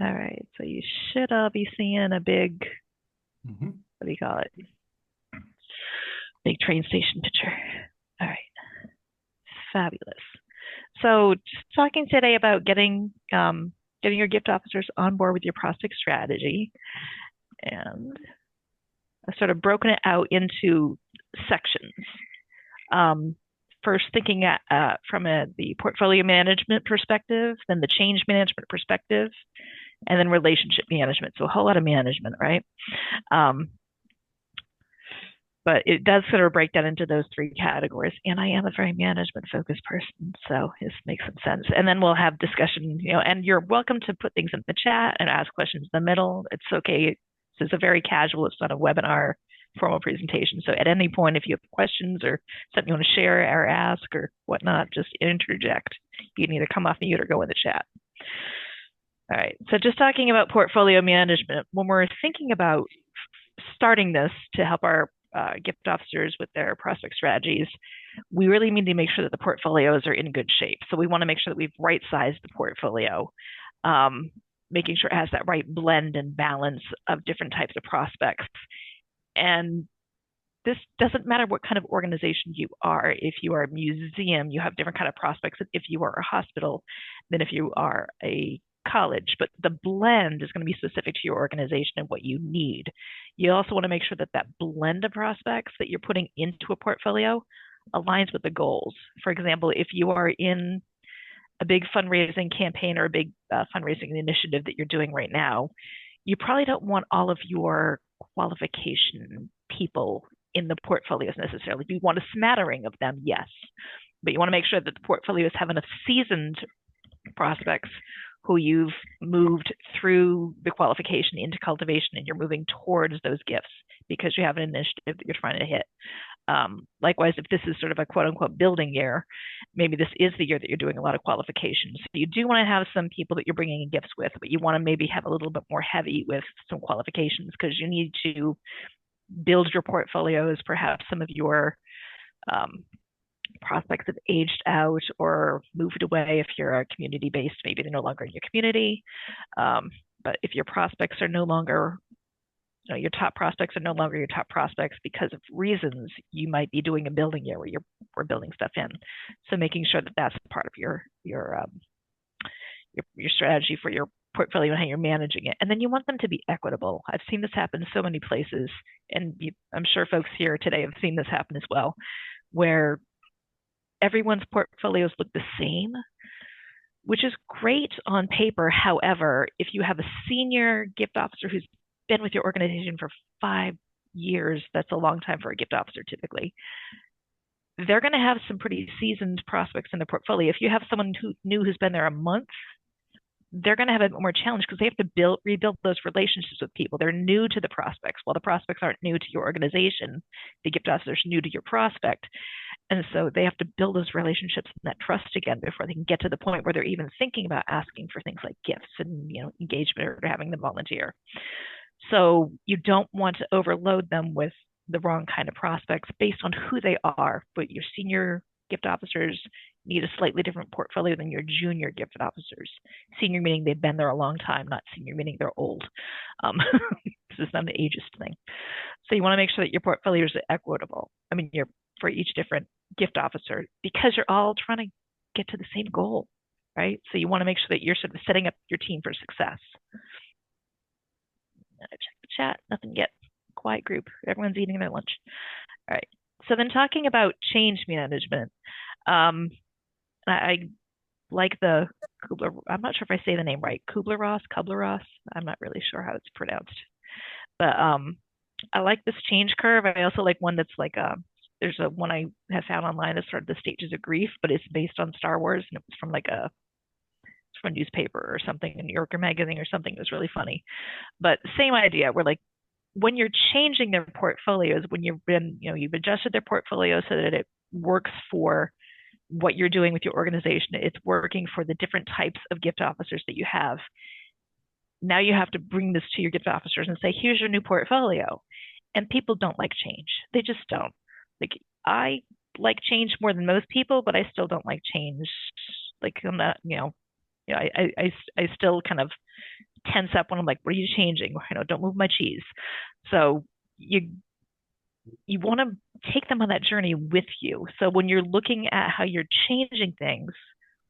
All right, so you should all be seeing a big, Mm-hmm. what do you call it? Big train station picture. All right, fabulous. So just talking today about getting your gift officers on board with your prospect strategy, and I've sort of broken it out into sections. Um, First, thinking from the portfolio management perspective, then the change management perspective, and then relationship management. So a whole lot of management, right? Um, but it does sort of break down into those three categories. And I am a very management focused person, so this makes some sense. And then we'll have discussion, and you're welcome to put things in the chat and ask questions in the middle. It's okay. This is a very casual, it's not a webinar formal presentation. So at any point, if you have questions or something you want to share or ask or whatnot, just interject. You can either come off mute or go in the chat. All right, so just talking about portfolio management, when we're thinking about starting this to help our gift officers with their prospect strategies, we really need to make sure that the portfolios are in good shape. So we want to make sure that we've right-sized the portfolio, making sure it has that right blend and balance of different types of prospects. And this doesn't matter what kind of organization you are. If you are a museum, you have different kind of prospects than if you are a hospital, than if you are a college, but the blend is going to be specific to your organization and what you need. You also want to make sure that that blend of prospects that you're putting into a portfolio aligns with the goals. For example, if you are in a big fundraising campaign or a big fundraising initiative that you're doing right now, you probably don't want all of your qualification people in the portfolios necessarily. You want a smattering of them, yes, but you want to make sure that the portfolios have enough seasoned prospects who you've moved through the qualification into cultivation and you're moving towards those gifts because you have an initiative that you're trying to hit. Likewise, if this is sort of a quote unquote building year, maybe this is the year that you're doing a lot of qualifications. So you do want to have some people that you're bringing in gifts with, but you want to maybe have a little bit more heavy with some qualifications because you need to build your portfolios. Perhaps some of your prospects have aged out or moved away. If you're a community based, maybe they're no longer in your community. But if your prospects are no longer, your top prospects are no longer your top prospects because of reasons, you might be doing a building year where we're building stuff in. So making sure that that's part of your strategy for your portfolio and how you're managing it. And then you want them to be equitable. I've seen this happen so many places, and I'm sure folks here today have seen this happen as well, where everyone's portfolios look the same, which is great on paper. However, if you have a senior gift officer who's been with your organization for 5 years, that's a long time for a gift officer typically, they're going to have some pretty seasoned prospects in their portfolio. If you have someone who's been there a month, they're going to have a more challenge because they have to rebuild those relationships with people. They're new to the prospects. While the prospects aren't new to your organization, the gift officer is new to your prospect. And so they have to build those relationships and that trust again before they can get to the point where they're even thinking about asking for things like gifts and engagement or having them volunteer. So you don't want to overload them with the wrong kind of prospects based on who they are. But your senior gift officers need a slightly different portfolio than your junior gift officers. Senior meaning they've been there a long time, not senior meaning they're old. This is not an ageist thing. So you want to make sure that your portfolios are equitable. I mean, for each different gift officer, because you're all trying to get to the same goal, right? So you want to make sure that you're sort of setting up your team for success. Check the chat, nothing yet. Quiet group, everyone's eating their lunch. All right, so then talking about change management, I like the Kubler, I'm not sure if I say the name right, Kubler-Ross, I'm not really sure how it's pronounced. But I like this change curve. I also like one that's like there's one I have found online that's sort of the stages of grief, but it's based on Star Wars, and it was from from a newspaper or something, a New Yorker magazine or something. It was really funny. But same idea, where like when you're changing their portfolios, when you've adjusted their portfolio so that it works for what you're doing with your organization, it's working for the different types of gift officers that you have. Now you have to bring this to your gift officers and say, here's your new portfolio. And people don't like change. They just don't. Like, I like change more than most people, but I still don't like change. Like, I'm not, I still kind of tense up when I'm like, what are you changing? Don't move my cheese. So you want to take them on that journey with you. So when you're looking at how you're changing things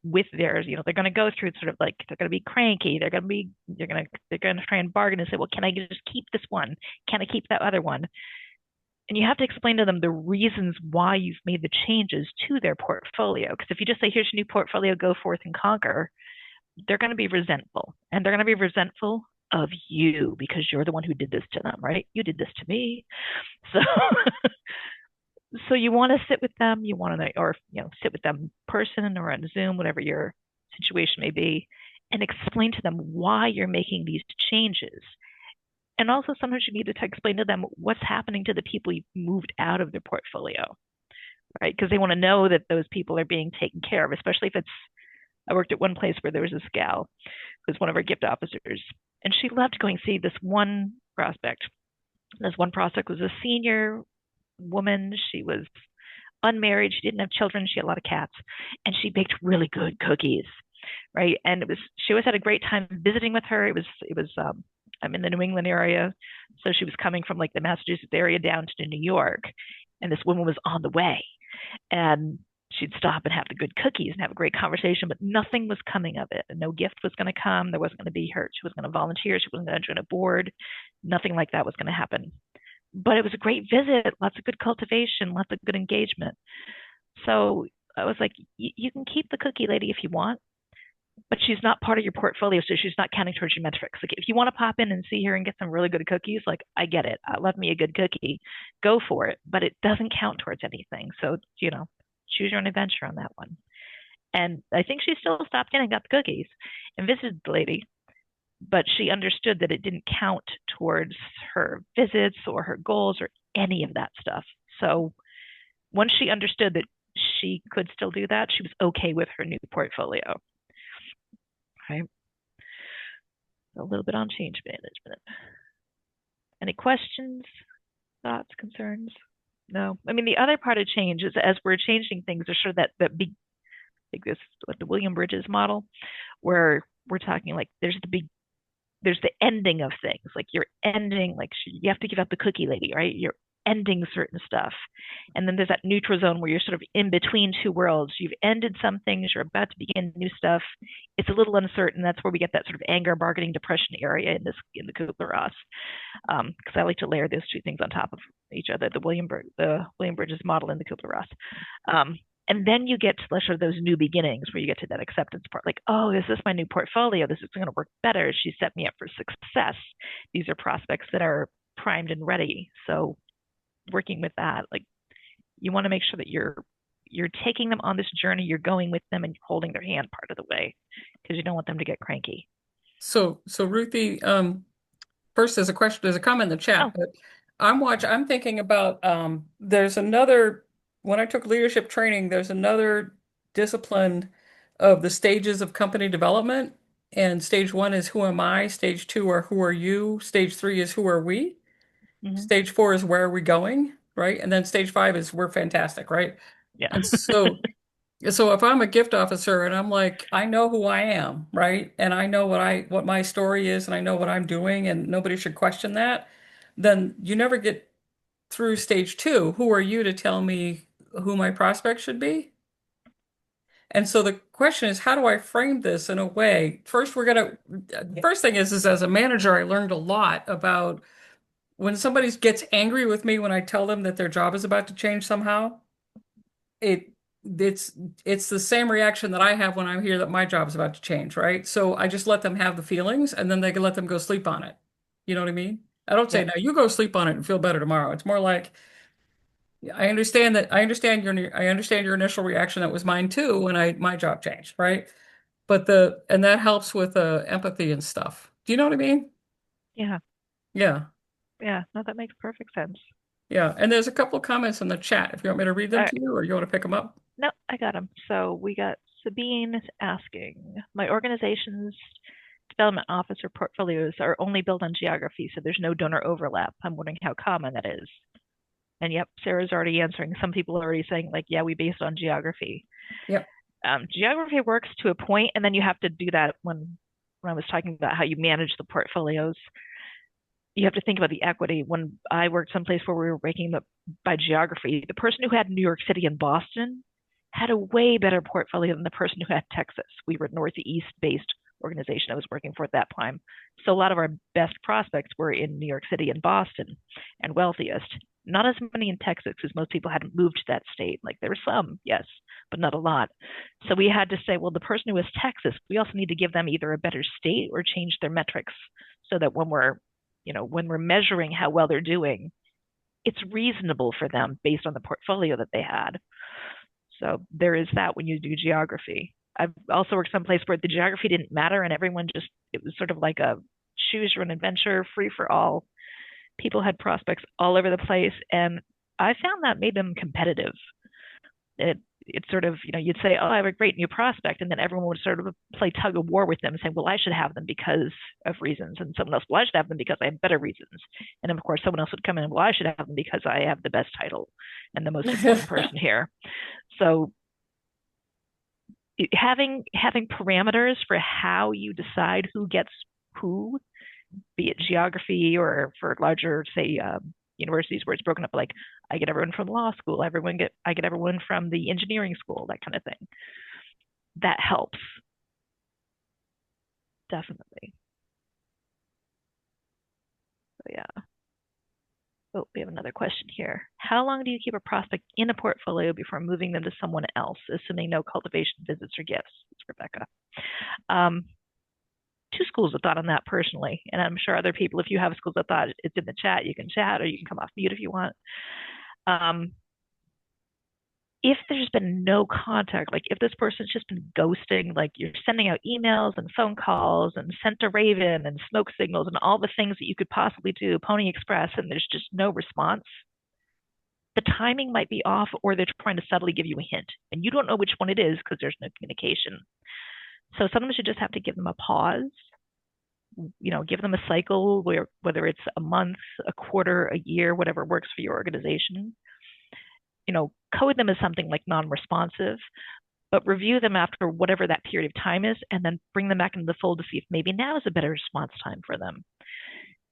with theirs, they're going to go through sort of like, they're going to be cranky. They're going to try and bargain and say, well, can I just keep this one? Can I keep that other one? And you have to explain to them the reasons why you've made the changes to their portfolio. Because if you just say, here's your new portfolio, go forth and conquer, they're going to be resentful. And they're going to be resentful of you because you're the one who did this to them, right? You did this to me. So so you want to sit with them, or sit with them in person or on Zoom, whatever your situation may be, and explain to them why you're making these changes. And also sometimes you need to explain to them what's happening to the people you've moved out of their portfolio, right? Because they want to know that those people are being taken care of, especially if I worked at one place where there was this gal who was one of our gift officers, and she loved going to see this one prospect. This one prospect was a senior woman. She was unmarried. She didn't have children. She had a lot of cats, and she baked really good cookies, right? And she always had a great time visiting with her. It was I'm in the New England area, so she was coming from like the Massachusetts area down to New York, and this woman was on the way, and she'd stop and have the good cookies and have a great conversation, but nothing was coming of it. And no gift was going to come. There wasn't going to be her. She wasn't going to volunteer. She wasn't going to join a board. Nothing like that was going to happen. But it was a great visit, lots of good cultivation, lots of good engagement. So I was like, you can keep the cookie lady if you want, but she's not part of your portfolio, so she's not counting towards your metrics. Like if you want to pop in and see her and get some really good cookies, like I get it. I love me a good cookie. Go for it, but it doesn't count towards anything. So, choose your own adventure on that one. And I think she still stopped in and got the cookies and visited the lady, but she understood that it didn't count towards her visits or her goals or any of that stuff. So once she understood that she could still do that, she was okay with her new portfolio. Right? A little bit on change management. Any questions, thoughts, concerns? No. I mean, the other part of change is as we're changing things, there's sort of that big, like this, like the William Bridges model, where we're talking like there's the ending of things. Like you're ending, like you have to give up the cookie lady, right? You're ending certain stuff. And then there's that neutral zone where you're sort of in between two worlds. You've ended some things, you're about to begin new stuff. It's a little uncertain. That's where we get that sort of anger, bargaining, depression area in the Kubler-Ross. Because I like to layer those two things on top of each other, the William Bridges model and the Kubler-Ross. And then you get to sort of those new beginnings where you get to that acceptance part. Like, oh, is this my new portfolio? This is going to work better. She set me up for success. These are prospects that are primed and ready. So working with that, like you want to make sure that you're taking them on this journey. You're going with them and holding their hand part of the way because you don't want them to get cranky. So Ruthie, first there's a comment in the chat, Oh, but I'm thinking about when I took leadership training, there's another discipline of the stages of company development. And stage one is who am I? Stage two are who are you? Stage three is who are we? mm-hmm. Stage four is where are we going? Right? And then stage five is we're fantastic, right? Yeah. And so if I'm a gift officer and I'm like, I know who I am, right? And I know what my story is and I know what I'm doing and nobody should question that, then you never get through stage two. Who are you to tell me who my prospect should be? And so the question is, how do I frame this in a way? First thing is as a manager, I learned a lot about when somebody gets angry with me when I tell them that their job is about to change somehow. it it's it's the same reaction that I have when I hear that my job is about to change, right? So I just let them have the feelings and then they can let them go sleep on it. You know what I mean? I don't say, Yep. now you go sleep on it and feel better tomorrow. It's more like, I understand your initial reaction. That was mine too when my job changed, right? And that helps with empathy and stuff. Do you know what I mean? Yeah. Yeah. Yeah. No, that makes perfect sense. Yeah. And there's a couple of comments in the chat if you want me to read All them right. to you or you want to pick them up. No, I got them. So we got Sabine asking, my organization's development officer portfolios are only built on geography, so there's no donor overlap. I'm wondering how common that is. And yep, Sarah's already answering. Some people are already saying, like, yeah, we based on geography. Yep. Geography works to a point, and then you have to do that when when I was talking about how you manage the portfolios, you have to think about the equity. When I worked someplace where we were breaking up by geography, the person who had New York City and Boston had a way better portfolio than the person who had Texas. We were a Northeast-based organization I was working for at that time. So a lot of our best prospects were in New York City and Boston and wealthiest. Not as many in Texas because most people hadn't moved to that state. Like there were some, yes, but not a lot. So we had to say, well, the person who was Texas, we also need to give them either a better state or change their metrics so that when we're measuring how well they're doing, it's reasonable for them based on the portfolio that they had. So there is that when you do geography. I've also worked someplace where the geography didn't matter and it was sort of like a choose your own adventure, free for all. People had prospects all over the place, and I found that made them competitive. It's sort of, you'd say, oh, I have a great new prospect. And then everyone would sort of play tug of war with them and say, well, I should have them because of reasons. And someone else, well, I should have them because I have better reasons. And then, of course, someone else would come in, well, I should have them because I have the best title and the most important person here. So having parameters for how you decide who gets who, be it geography or for larger, say, universities where it's broken up, like I get everyone from law school, I get everyone from the engineering school, that kind of thing. That helps. Definitely. So yeah. Oh, we have another question here. How long do you keep a prospect in a portfolio before moving them to someone else, assuming no cultivation visits or gifts? It's Rebecca. Two schools of thought on that personally, and I'm sure other people, if you have schools of thought, it's in the chat. You can chat or you can come off mute if you want. If there's been no contact, like if this person's just been ghosting, like you're sending out emails and phone calls and sent a raven and smoke signals and all the things that you could possibly do, Pony Express, and there's just no response, the timing might be off, or they're trying to subtly give you a hint and you don't know which one it is because there's no communication. So sometimes you just have to give them a pause, give them a cycle whether it's a month, a quarter, a year, whatever works for your organization. Code them as something like non-responsive, but review them after whatever that period of time is, and then bring them back into the fold to see if maybe now is a better response time for them.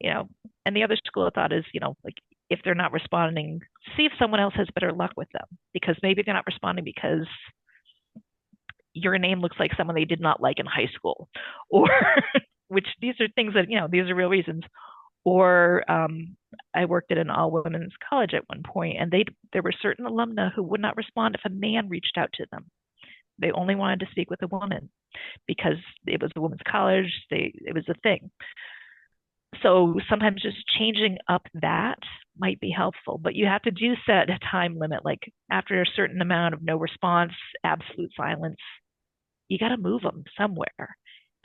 And the other school of thought is, like if they're not responding, see if someone else has better luck with them, because maybe they're not responding because your name looks like someone they did not like in high school, or which these are things that, these are real reasons. Or I worked at an all-women's college at one point, and there were certain alumna who would not respond if a man reached out to them. They only wanted to speak with a woman because it was a women's college. It was a thing. So sometimes just changing up that might be helpful, but you have to set a time limit. Like after a certain amount of no response, absolute silence, you got to move them somewhere.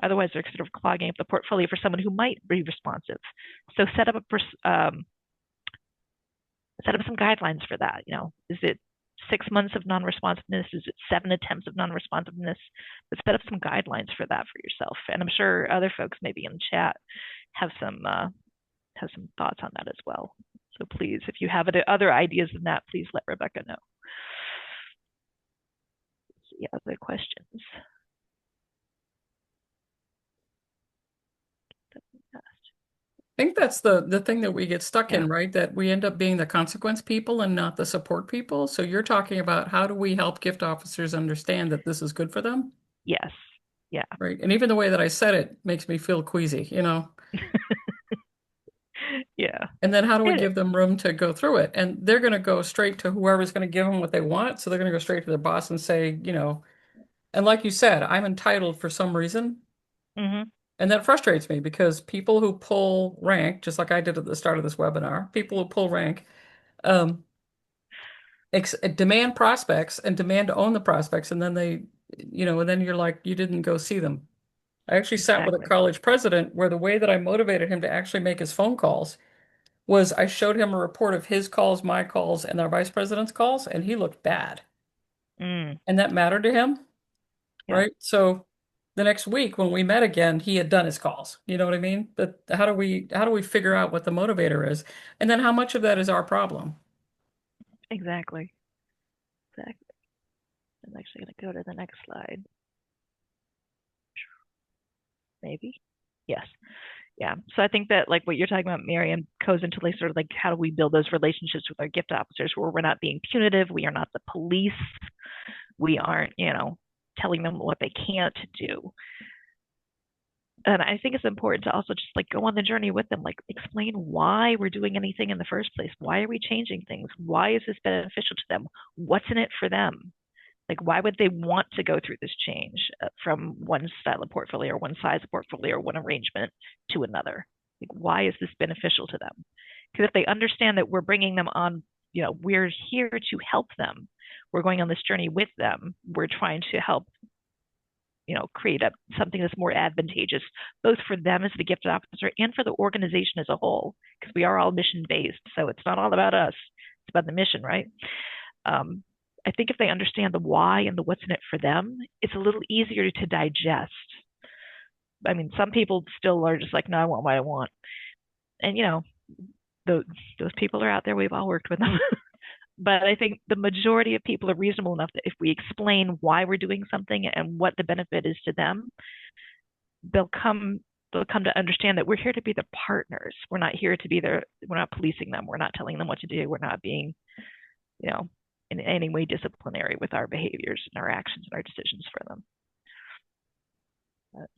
Otherwise, they're sort of clogging up the portfolio for someone who might be responsive. So set up some guidelines for that. Is it 6 months of non-responsiveness? Is it 7 attempts of non-responsiveness? But set up some guidelines for that for yourself. And I'm sure other folks maybe in the chat have some thoughts on that as well. So please, if you have other ideas than that, please let Rebecca know. Let's see other questions. I think that's the thing that we get stuck in, right? That we end up being the consequence people and not the support people. So you're talking about how do we help gift officers understand that this is good for them? Yes. Yeah. Right. And even the way that I said it makes me feel queasy, Yeah. And then how do we give them room to go through it? And they're going to go straight to whoever's going to give them what they want. So they're going to go straight to their boss and say, and like you said, I'm entitled for some reason. Mm-hmm. And that frustrates me because people who pull rank, just like I did at the start of this webinar, people who pull rank, demand prospects and demand to own the prospects. And then and then you're like, you didn't go see them. I actually sat with a college president where the way that I motivated him to actually make his phone calls was I showed him a report of his calls, my calls, and our vice president's calls, and he looked bad. Mm. And that mattered to him, right? So the next week when we met again, he had done his calls. You know what I mean? But how do we figure out what the motivator is? And then how much of that is our problem? Exactly. I'm actually going to go to the next slide. maybe. Yes. Yeah. So I think that like what you're talking about, Marianne, goes into like sort of like how do we build those relationships with our gift officers where we're not being punitive, we are not the police, we aren't, telling them what they can't do. And I think it's important to also just like go on the journey with them, like explain why we're doing anything in the first place. Why are we changing things? Why is this beneficial to them? What's in it for them? Like, why would they want to go through this change from one style of portfolio or one size of portfolio or one arrangement to another? Like, why is this beneficial to them? Because if they understand that we're bringing them on, we're here to help them. We're going on this journey with them. We're trying to help, create something that's more advantageous, both for them as the gifted officer and for the organization as a whole, because we are all mission based. So it's not all about us; it's about the mission, right? I think if they understand the why and the what's in it for them, it's a little easier to digest. I mean, some people still are just like, no, I want what I want. And, those people are out there. We've all worked with them. But I think the majority of people are reasonable enough that if we explain why we're doing something and what the benefit is to them, they'll come to understand that we're here to be their partners. We're not here to be we're not policing them. We're not telling them what to do. We're not being, in any way disciplinary with our behaviors and our actions and our decisions for them. But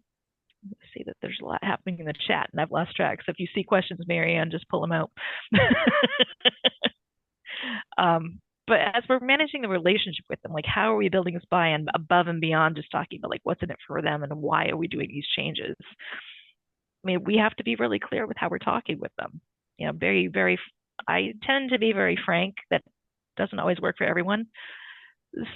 I see that there's a lot happening in the chat and I've lost track. So if you see questions, Marianne, just pull them out. But as we're managing the relationship with them, like how are we building this buy-in above and beyond just talking about like what's in it for them and why are we doing these changes? I mean, we have to be really clear with how we're talking with them. Very, very, I tend to be very frank. That doesn't always work for everyone.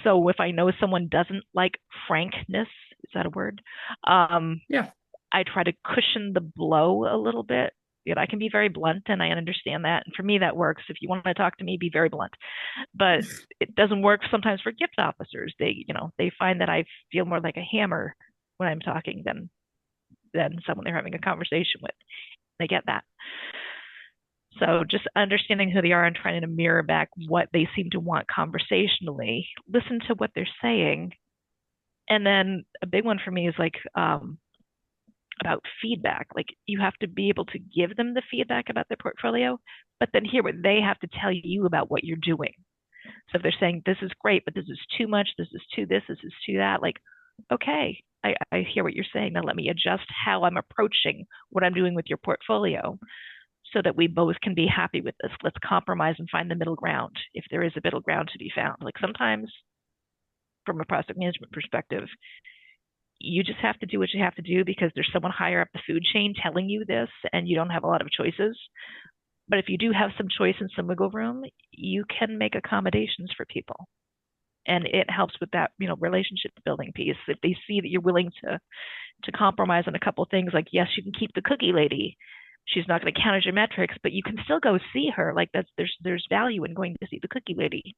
So if I know someone doesn't like frankness, is that a word? Yeah. I try to cushion the blow a little bit. I can be very blunt and I understand that. And for me, that works. If you want to talk to me, be very blunt. But it doesn't work sometimes for gift officers. They find that I feel more like a hammer when I'm talking than someone they're having a conversation with. They get that. So just understanding who they are and trying to mirror back what they seem to want conversationally, listen to what they're saying. And then a big one for me is like about feedback. Like you have to be able to give them the feedback about their portfolio, but then hear what they have to tell you about what you're doing. So if they're saying, this is great, but this is too much, this is too this is too that, like, okay, I hear what you're saying. Now let me adjust how I'm approaching what I'm doing with your portfolio so that we both can be happy with this. Let's compromise and find the middle ground if there is a middle ground to be found. Like sometimes from a project management perspective, you just have to do what you have to do because there's someone higher up the food chain telling you this and you don't have a lot of choices. But if you do have some choice and some wiggle room, you can make accommodations for people. And it helps with that, relationship building piece. If they see that you're willing to compromise on a couple of things, like, yes, you can keep the cookie lady. She's not going to count as your metrics, but you can still go see her. Like there's value in going to see the cookie lady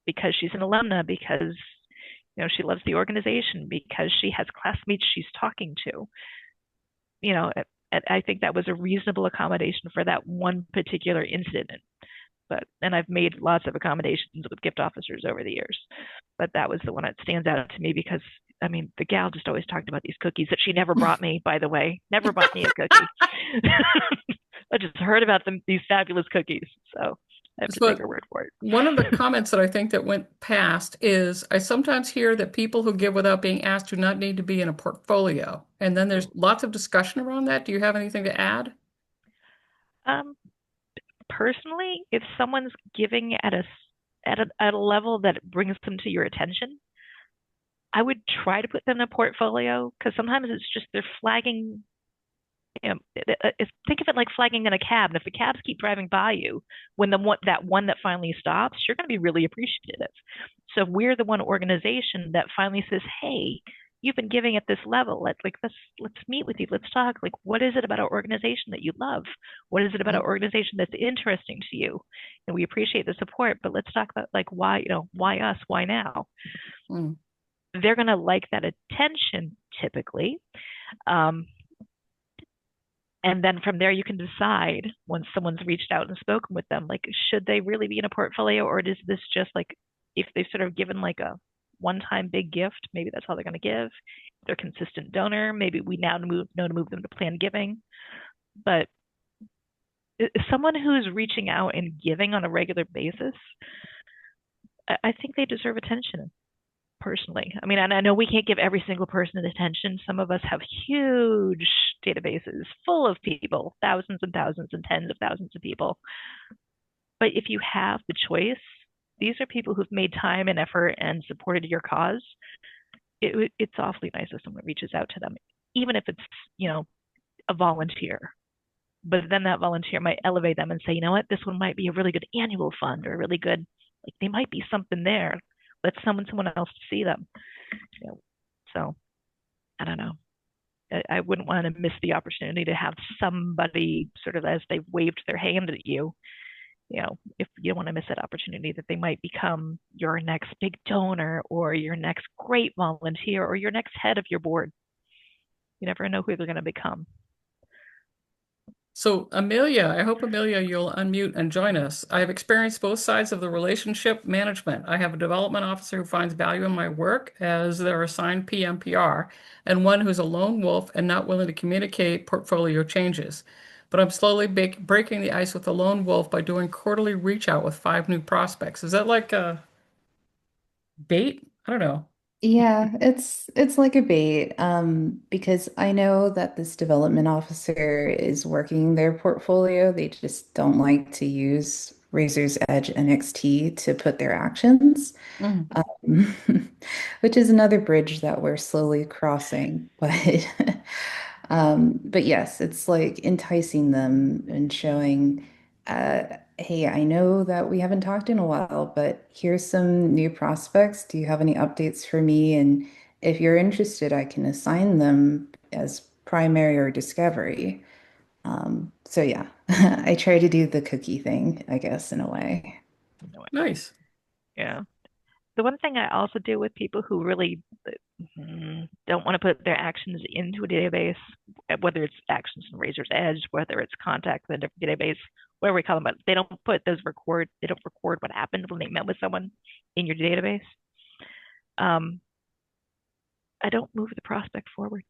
because she's an alumna, because she loves the organization, because she has classmates she's talking to. I think that was a reasonable accommodation for that one particular incident. And I've made lots of accommodations with gift officers over the years, but that was the one that stands out to me because, I mean, the gal just always talked about these cookies that she never brought me, by the way, never brought me a cookie. I just heard about these fabulous cookies. So I have to take her word for it. One of the comments that I think that went past is I sometimes hear that people who give without being asked do not need to be in a portfolio. And then there's lots of discussion around that. Do you have anything to add? Personally, if someone's giving at a level that brings them to your attention, I would try to put them in a portfolio because sometimes it's just they're flagging. Think of it like flagging in a cab. And if the cabs keep driving by you, when that one that finally stops, you're going to be really appreciative. So if we're the one organization that finally says, "Hey, you've been giving at this level. Let's meet with you. Let's talk. Like, what is it about our organization that you love? What is it about our organization that's interesting to you? And we appreciate the support, but let's talk about like why us? Why now?" They're going to like that attention typically. And then from there, you can decide once someone's reached out and spoken with them, like, should they really be in a portfolio, or is this just like if they've sort of given like a one-time big gift, maybe that's all they're going to give. If they're a consistent donor, maybe we now know to move them to planned giving. But someone who's reaching out and giving on a regular basis, I think they deserve attention personally. I mean, and I know we can't give every single person attention. Some of us have huge databases full of people, thousands and thousands and tens of thousands of people. But if you have the choice, these are people who've made time and effort and supported your cause. It's awfully nice if someone reaches out to them, even if it's, a volunteer. But then that volunteer might elevate them and say, you know what, this one might be a really good annual fund, or a really good, like, they might be something there. Let someone else see them. So I don't know. I wouldn't want to miss the opportunity to have somebody sort of, as they waved their hand at you, if you don't want to miss that opportunity, that they might become your next big donor, or your next great volunteer, or your next head of your board. You never know who they're going to become. So, Amelia, I hope, Amelia, you'll unmute and join us. I have experienced both sides of the relationship management. I have a development officer who finds value in my work as their assigned PMPR, and one who's a lone wolf and not willing to communicate portfolio changes. But I'm slowly breaking the ice with the lone wolf by doing quarterly reach out with 5 new prospects. Is that like a bait? I don't know. Yeah, it's like a bait, because I know that this development officer is working their portfolio. They just don't like to use Razor's Edge NXT to put their actions, Mhm. um, which is another bridge that we're slowly crossing. But yes, it's like enticing them and showing, hey, I know that we haven't talked in a while, but here's some new prospects. Do you have any updates for me? And if you're interested, I can assign them as primary or discovery. So yeah, I try to do the cookie thing, I guess, in a way. Nice. Yeah. The one thing I also do with people who really don't want to put their actions into a database, whether it's actions in Razor's Edge, whether it's contacts in a different database, whatever we call them, but they don't they don't record what happened when they met with someone in your database. I don't move the prospect forward.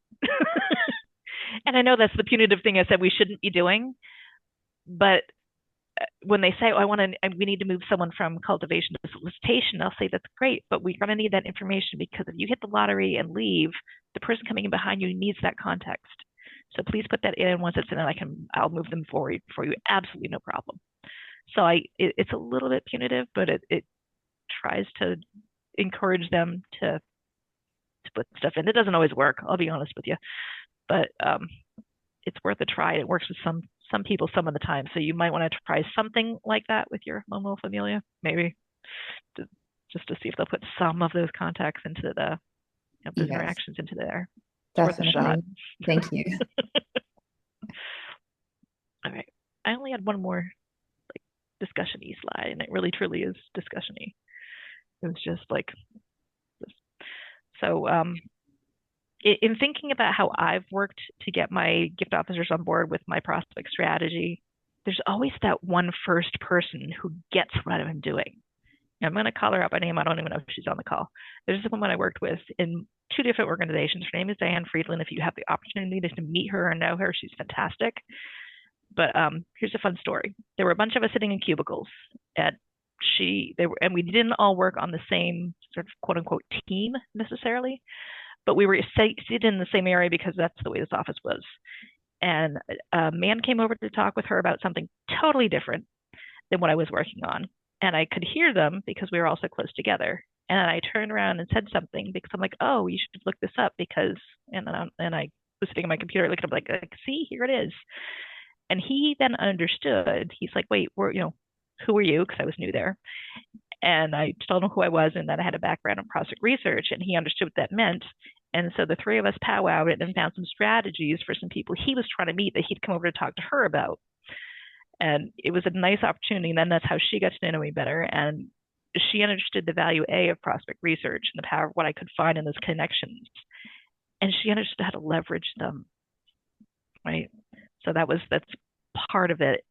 And I know that's the punitive thing I said we shouldn't be doing, but when they say, oh, we need to move someone from cultivation to solicitation, I'll say that's great, but we're going to need that information, because if you hit the lottery and leave, the person coming in behind you needs that context. So please put that in. Once it's in, I'll move them forward for you. Absolutely no problem. So it's a little bit punitive, but it tries to encourage them to put stuff in. It doesn't always work, I'll be honest with you, but it's worth a try. It works with some people some of the time. So you might want to try something like that with your lone wolf familia, maybe just to see if they'll put some of those contacts into those Yes, interactions into there. It's worth a shot. definitely. Thank you. All right. I only had one more discussion-y slide, and it really truly is discussion-y. It was just like this. So in thinking about how I've worked to get my gift officers on board with my prospect strategy, there's always that one first person who gets what I'm doing. I'm going to call her out by name. I don't even know if she's on the call. There's a woman I worked with in 2 different organizations. Her name is Diane Friedland. If you have the opportunity to meet her or know her, she's fantastic. But here's a fun story. There were a bunch of us sitting in cubicles and we didn't all work on the same sort of quote unquote team necessarily, but we were seated in the same area because that's the way this office was. And a man came over to talk with her about something totally different than what I was working on. And I could hear them because we were all so close together. And I turned around and said something because I'm like, oh, you should look this up because, and I was sitting on my computer looking up like, see, here it is. And he then understood. He's like, wait, who are you? Because I was new there. And I told him who I was and that I had a background in prospect research, and he understood what that meant. And so the 3 of us powwowed and found some strategies for some people he was trying to meet that he'd come over to talk to her about. And it was a nice opportunity. And then that's how she got to know me better. And she understood the value of prospect research and the power of what I could find in those connections. And she understood how to leverage them, right? So that's part of it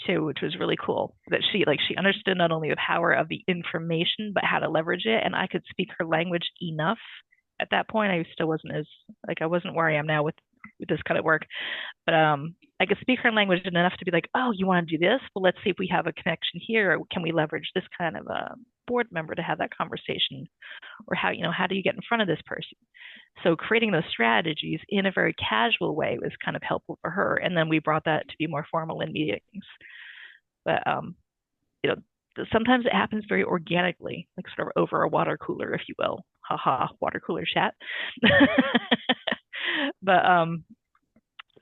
too, which was really cool. That she understood not only the power of the information, but how to leverage it. And I could speak her language enough at that point. I still wasn't as I wasn't where I am now with this kind of work, but I could speak her language enough to be like, oh, you want to do this? Well, let's see if we have a connection here. Or can we leverage this kind of a board member to have that conversation? Or how do you get in front of this person? So creating those strategies in a very casual way was kind of helpful for her. And then we brought that to be more formal in meetings. But sometimes it happens very organically, like sort of over a water cooler, if you will. Haha, water cooler chat. But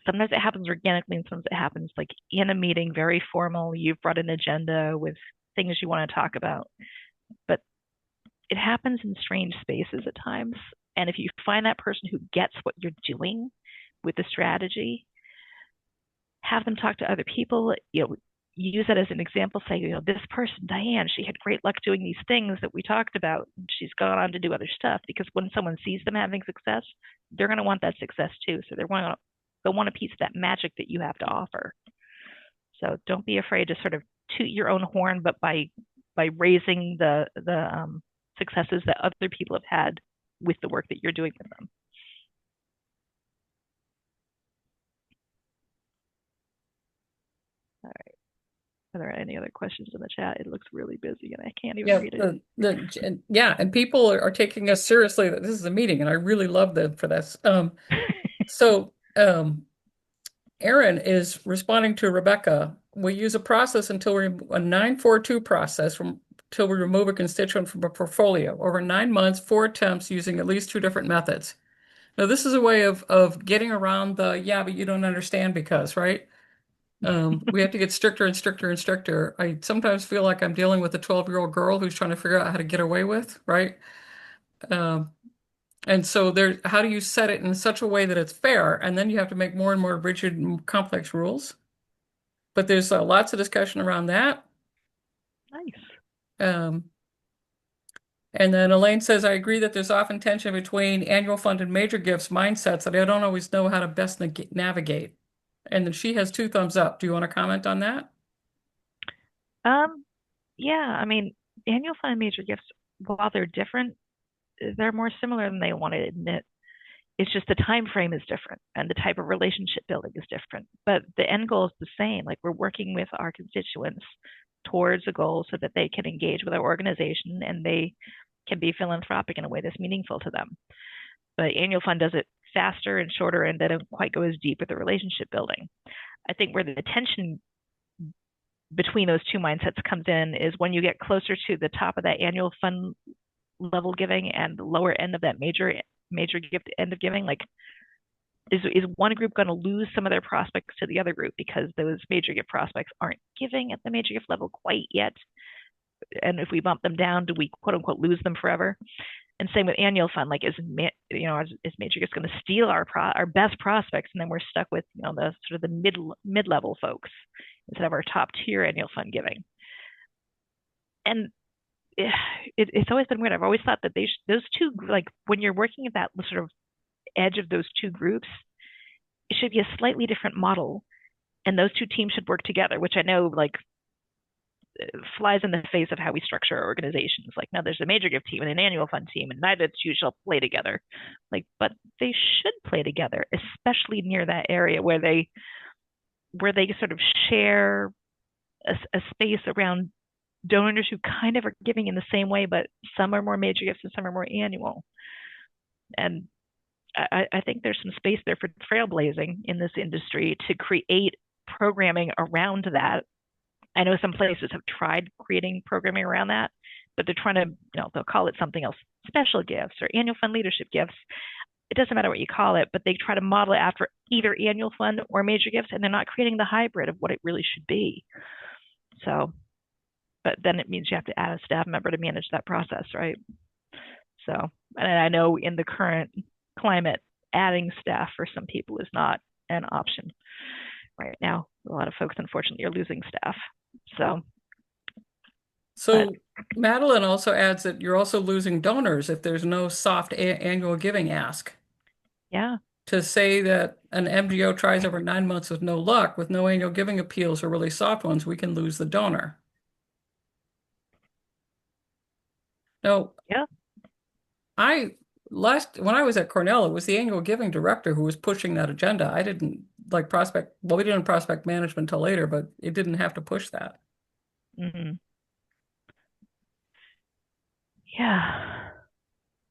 sometimes it happens organically, and sometimes it happens like in a meeting, very formal. You've brought an agenda with things you want to talk about, but it happens in strange spaces at times. And if you find that person who gets what you're doing with the strategy, have them talk to other people. Use that as an example. Say, this person, Diane, she had great luck doing these things that we talked about. She's gone on to do other stuff, because when someone sees them having success, they're going to want that success too. So they'll want a piece of that magic that you have to offer. So don't be afraid to sort of toot your own horn, but by raising the successes that other people have had with the work that you're doing with them. All right. Are there any other questions in the chat? It looks really busy and I can't even read it. And people are taking us seriously that this is a meeting, and I really love them for this. So Aaron is responding to Rebecca. We use a process until a 9-4-2 process until we remove a constituent from a portfolio. Over 9 months, 4 attempts using at least 2 different methods. Now, this is a way of getting around the, but you don't understand because, right? We have to get stricter and stricter and stricter. I sometimes feel like I'm dealing with a 12-year-old girl who's trying to figure out how to get away with, right? And so how do you set it in such a way that it's fair? And then you have to make more and more rigid and complex rules. But there's lots of discussion around that. Nice. And then Elaine says, I agree that there's often tension between annual fund and major gifts mindsets that I don't always know how to best navigate. And then she has 2 thumbs up. Do you want to comment on that? Yeah, I mean, annual fund and major gifts, while they're different, they're more similar than they want to admit. It's just the time frame is different and the type of relationship building is different. But the end goal is the same. Like, we're working with our constituents towards a goal so that they can engage with our organization and they can be philanthropic in a way that's meaningful to them. But annual fund does it faster and shorter, and they don't quite go as deep with the relationship building. I think where the tension between those 2 mindsets comes in is when you get closer to the top of that annual fund level giving and the lower end of that major gift end of giving. Like, is one group going to lose some of their prospects to the other group because those major gift prospects aren't giving at the major gift level quite yet? And if we bump them down, do we quote unquote lose them forever? And same with annual fund. Like, is major gifts going to steal our best prospects, and then we're stuck with the sort of the mid-level folks instead of our top tier annual fund giving? And it's always been weird. I've always thought that those two, like, when you're working at that sort of edge of those 2 groups, it should be a slightly different model, and those 2 teams should work together, which I know like flies in the face of how we structure our organizations. Like, now there's a major gift team and an annual fund team, and neither of the 2 shall play together. Like, but they should play together, especially near that area where they sort of share a space around donors who kind of are giving in the same way, but some are more major gifts and some are more annual. And I think there's some space there for trailblazing in this industry to create programming around that. I know some places have tried creating programming around that, but they're trying to, they'll call it something else, special gifts or annual fund leadership gifts. It doesn't matter what you call it, but they try to model it after either annual fund or major gifts, and they're not creating the hybrid of what it really should be. So, but then it means you have to add a staff member to manage that process, right? So, and I know in the current climate, adding staff for some people is not an option right now. A lot of folks, unfortunately, are losing staff. So Madeline also adds that you're also losing donors if there's no soft annual giving ask. Yeah. to say that an MGO tries over 9 months with no luck, with no annual giving appeals or really soft ones, we can lose the donor. No, Yeah. when I was at Cornell, it was the annual giving director who was pushing that agenda. I didn't like prospect, well, we didn't prospect management until later, but it didn't have to push that. Mm-hmm. Yeah.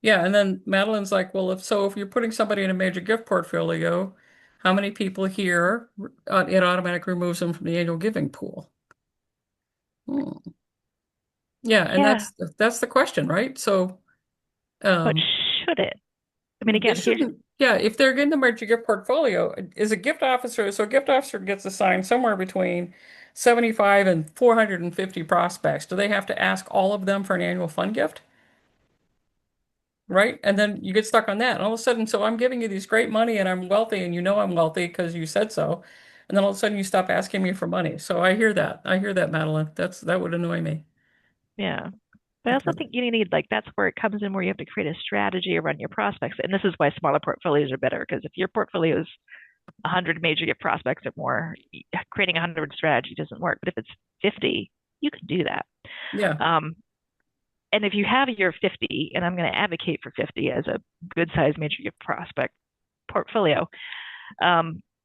Yeah, and then Madeline's like, well, if you're putting somebody in a major gift portfolio, how many people here it automatically removes them from the annual giving pool? Hmm. Yeah, and Yeah. that's the question, right? So But um should it? I mean, it again, here's shouldn't, yeah, if they're getting the major gift portfolio, is a gift officer, so a gift officer gets assigned somewhere between 75 and 450 prospects. Do they have to ask all of them for an annual fund gift? Right? And then you get stuck on that. And all of a sudden, so I'm giving you these great money and I'm wealthy and you know I'm wealthy because you said so. And then all of a sudden you stop asking me for money. So I hear that. I hear that, Madeline. That would annoy me. yeah. But I also think you need, like, that's where it comes in, where you have to create a strategy around your prospects. And this is why smaller portfolios are better, because if your portfolio is 100 major gift prospects or more, creating a 100 strategy doesn't work. But if it's 50, you can do that. Yeah. And if you have your 50, and I'm going to advocate for 50 as a good sized major gift prospect portfolio,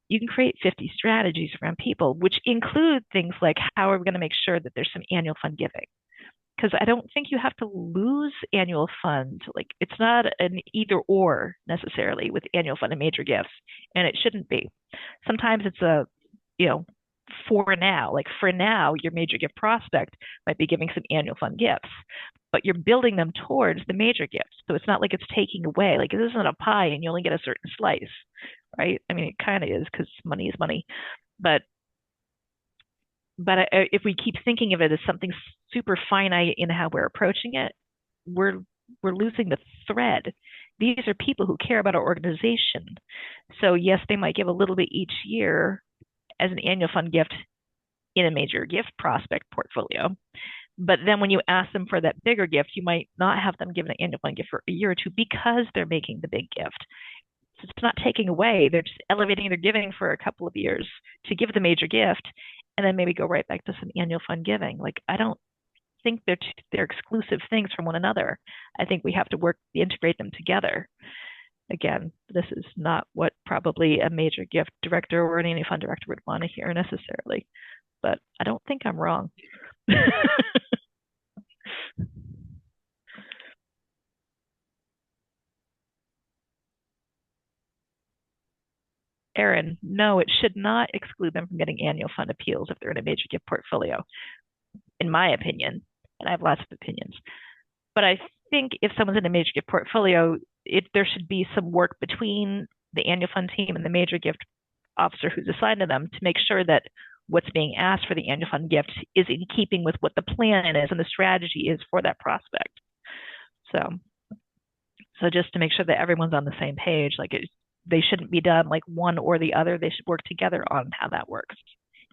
you can create 50 strategies around people, which include things like, how are we going to make sure that there's some annual fund giving? Because I don't think you have to lose annual fund. Like, it's not an either or necessarily with annual fund and major gifts, and it shouldn't be. Sometimes it's a, you know, for now, like for now, your major gift prospect might be giving some annual fund gifts, but you're building them towards the major gifts. So it's not like it's taking away, like, this isn't a pie and you only get a certain slice, right? I mean, it kind of is, because money is money, but if we keep thinking of it as something super finite in how we're approaching it, we're losing the thread. These are people who care about our organization. So yes, they might give a little bit each year as an annual fund gift in a major gift prospect portfolio. But then when you ask them for that bigger gift, you might not have them give an annual fund gift for a year or two because they're making the big gift. So it's not taking away, they're just elevating their giving for a couple of years to give the major gift and then maybe go right back to some annual fund giving. Like, I don't think they're exclusive things from one another. I think we have to integrate them together. Again, this is not what probably a major gift director or an annual fund director would want to hear necessarily, but I don't think I'm wrong. Aaron, no, it should not exclude them from getting annual fund appeals if they're in a major gift portfolio, in my opinion. And I have lots of opinions. But I think if someone's in a major gift portfolio, there should be some work between the annual fund team and the major gift officer who's assigned to them to make sure that what's being asked for the annual fund gift is in keeping with what the plan is and the strategy is for that prospect. So just to make sure that everyone's on the same page, like, they shouldn't be done like one or the other. They should work together on how that works,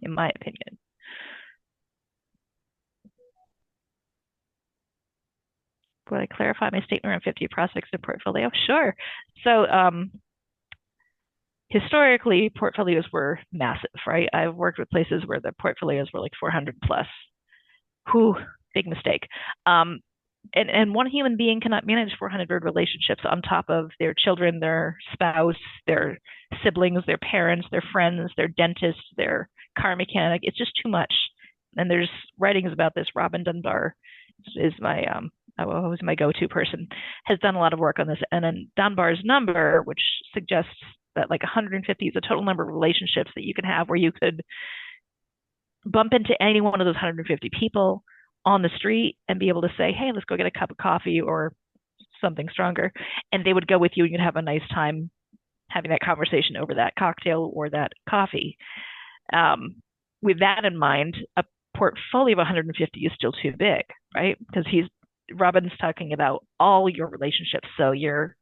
in my opinion. Would I clarify my statement around 50 prospects in portfolio? Sure. So historically, portfolios were massive, right? I've worked with places where the portfolios were like 400 plus. Whew, big mistake. And one human being cannot manage 400 relationships on top of their children, their spouse, their siblings, their parents, their friends, their dentist, their car mechanic. It's just too much. And there's writings about this. Robin Dunbar is was my go-to person, has done a lot of work on this. And then Dunbar's number, which suggests that like 150 is the total number of relationships that you can have, where you could bump into any one of those 150 people on the street and be able to say, hey, let's go get a cup of coffee or something stronger. And they would go with you and you'd have a nice time having that conversation over that cocktail or that coffee. With that in mind, a portfolio of 150 is still too big, right? Because Robin's talking about all your relationships. So your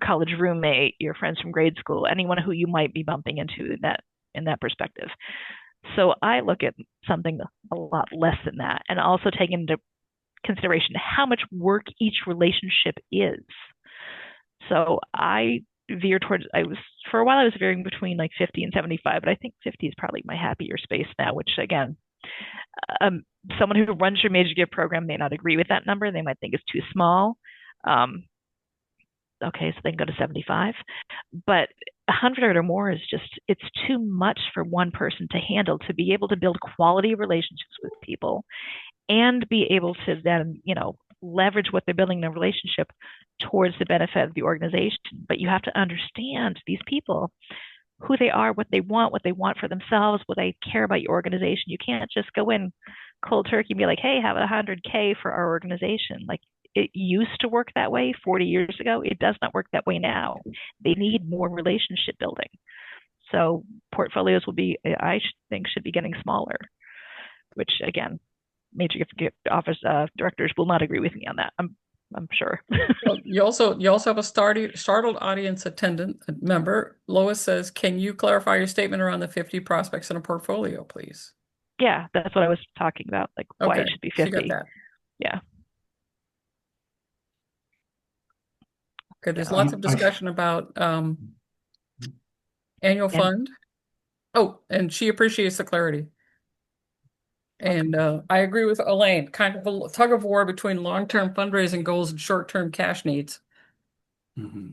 college roommate, your friends from grade school, anyone who you might be bumping into in that perspective. So I look at something a lot less than that, and also take into consideration how much work each relationship is. So I veer towards, for a while I was veering between like 50 and 75, but I think 50 is probably my happier space now, which again, um, someone who runs your major gift program may not agree with that number. They might think it's too small. Um, okay, so they can go to 75, but 100 or more is just, it's too much for one person to handle, to be able to build quality relationships with people and be able to then, leverage what they're building in a relationship towards the benefit of the organization. But you have to understand these people, who they are, what they want for themselves, what they care about your organization. You can't just go in cold turkey and be like, hey, have 100K for our organization. Like, it used to work that way 40 years ago. It does not work that way now. They need more relationship building. So portfolios I think, should be getting smaller, which again, major gift office directors will not agree with me on that. I'm sure. Well, you also have a startled audience attendant member. Lois says, "Can you clarify your statement around the 50 prospects in a portfolio, please?" Yeah, that's what I was talking about. Like, why it should be 50. So you got that. Yeah. Okay, there's lots of discussion about annual fund. Oh, and she appreciates the clarity. And I agree with Elaine, kind of a tug of war between long-term fundraising goals and short-term cash needs. Mm-hmm.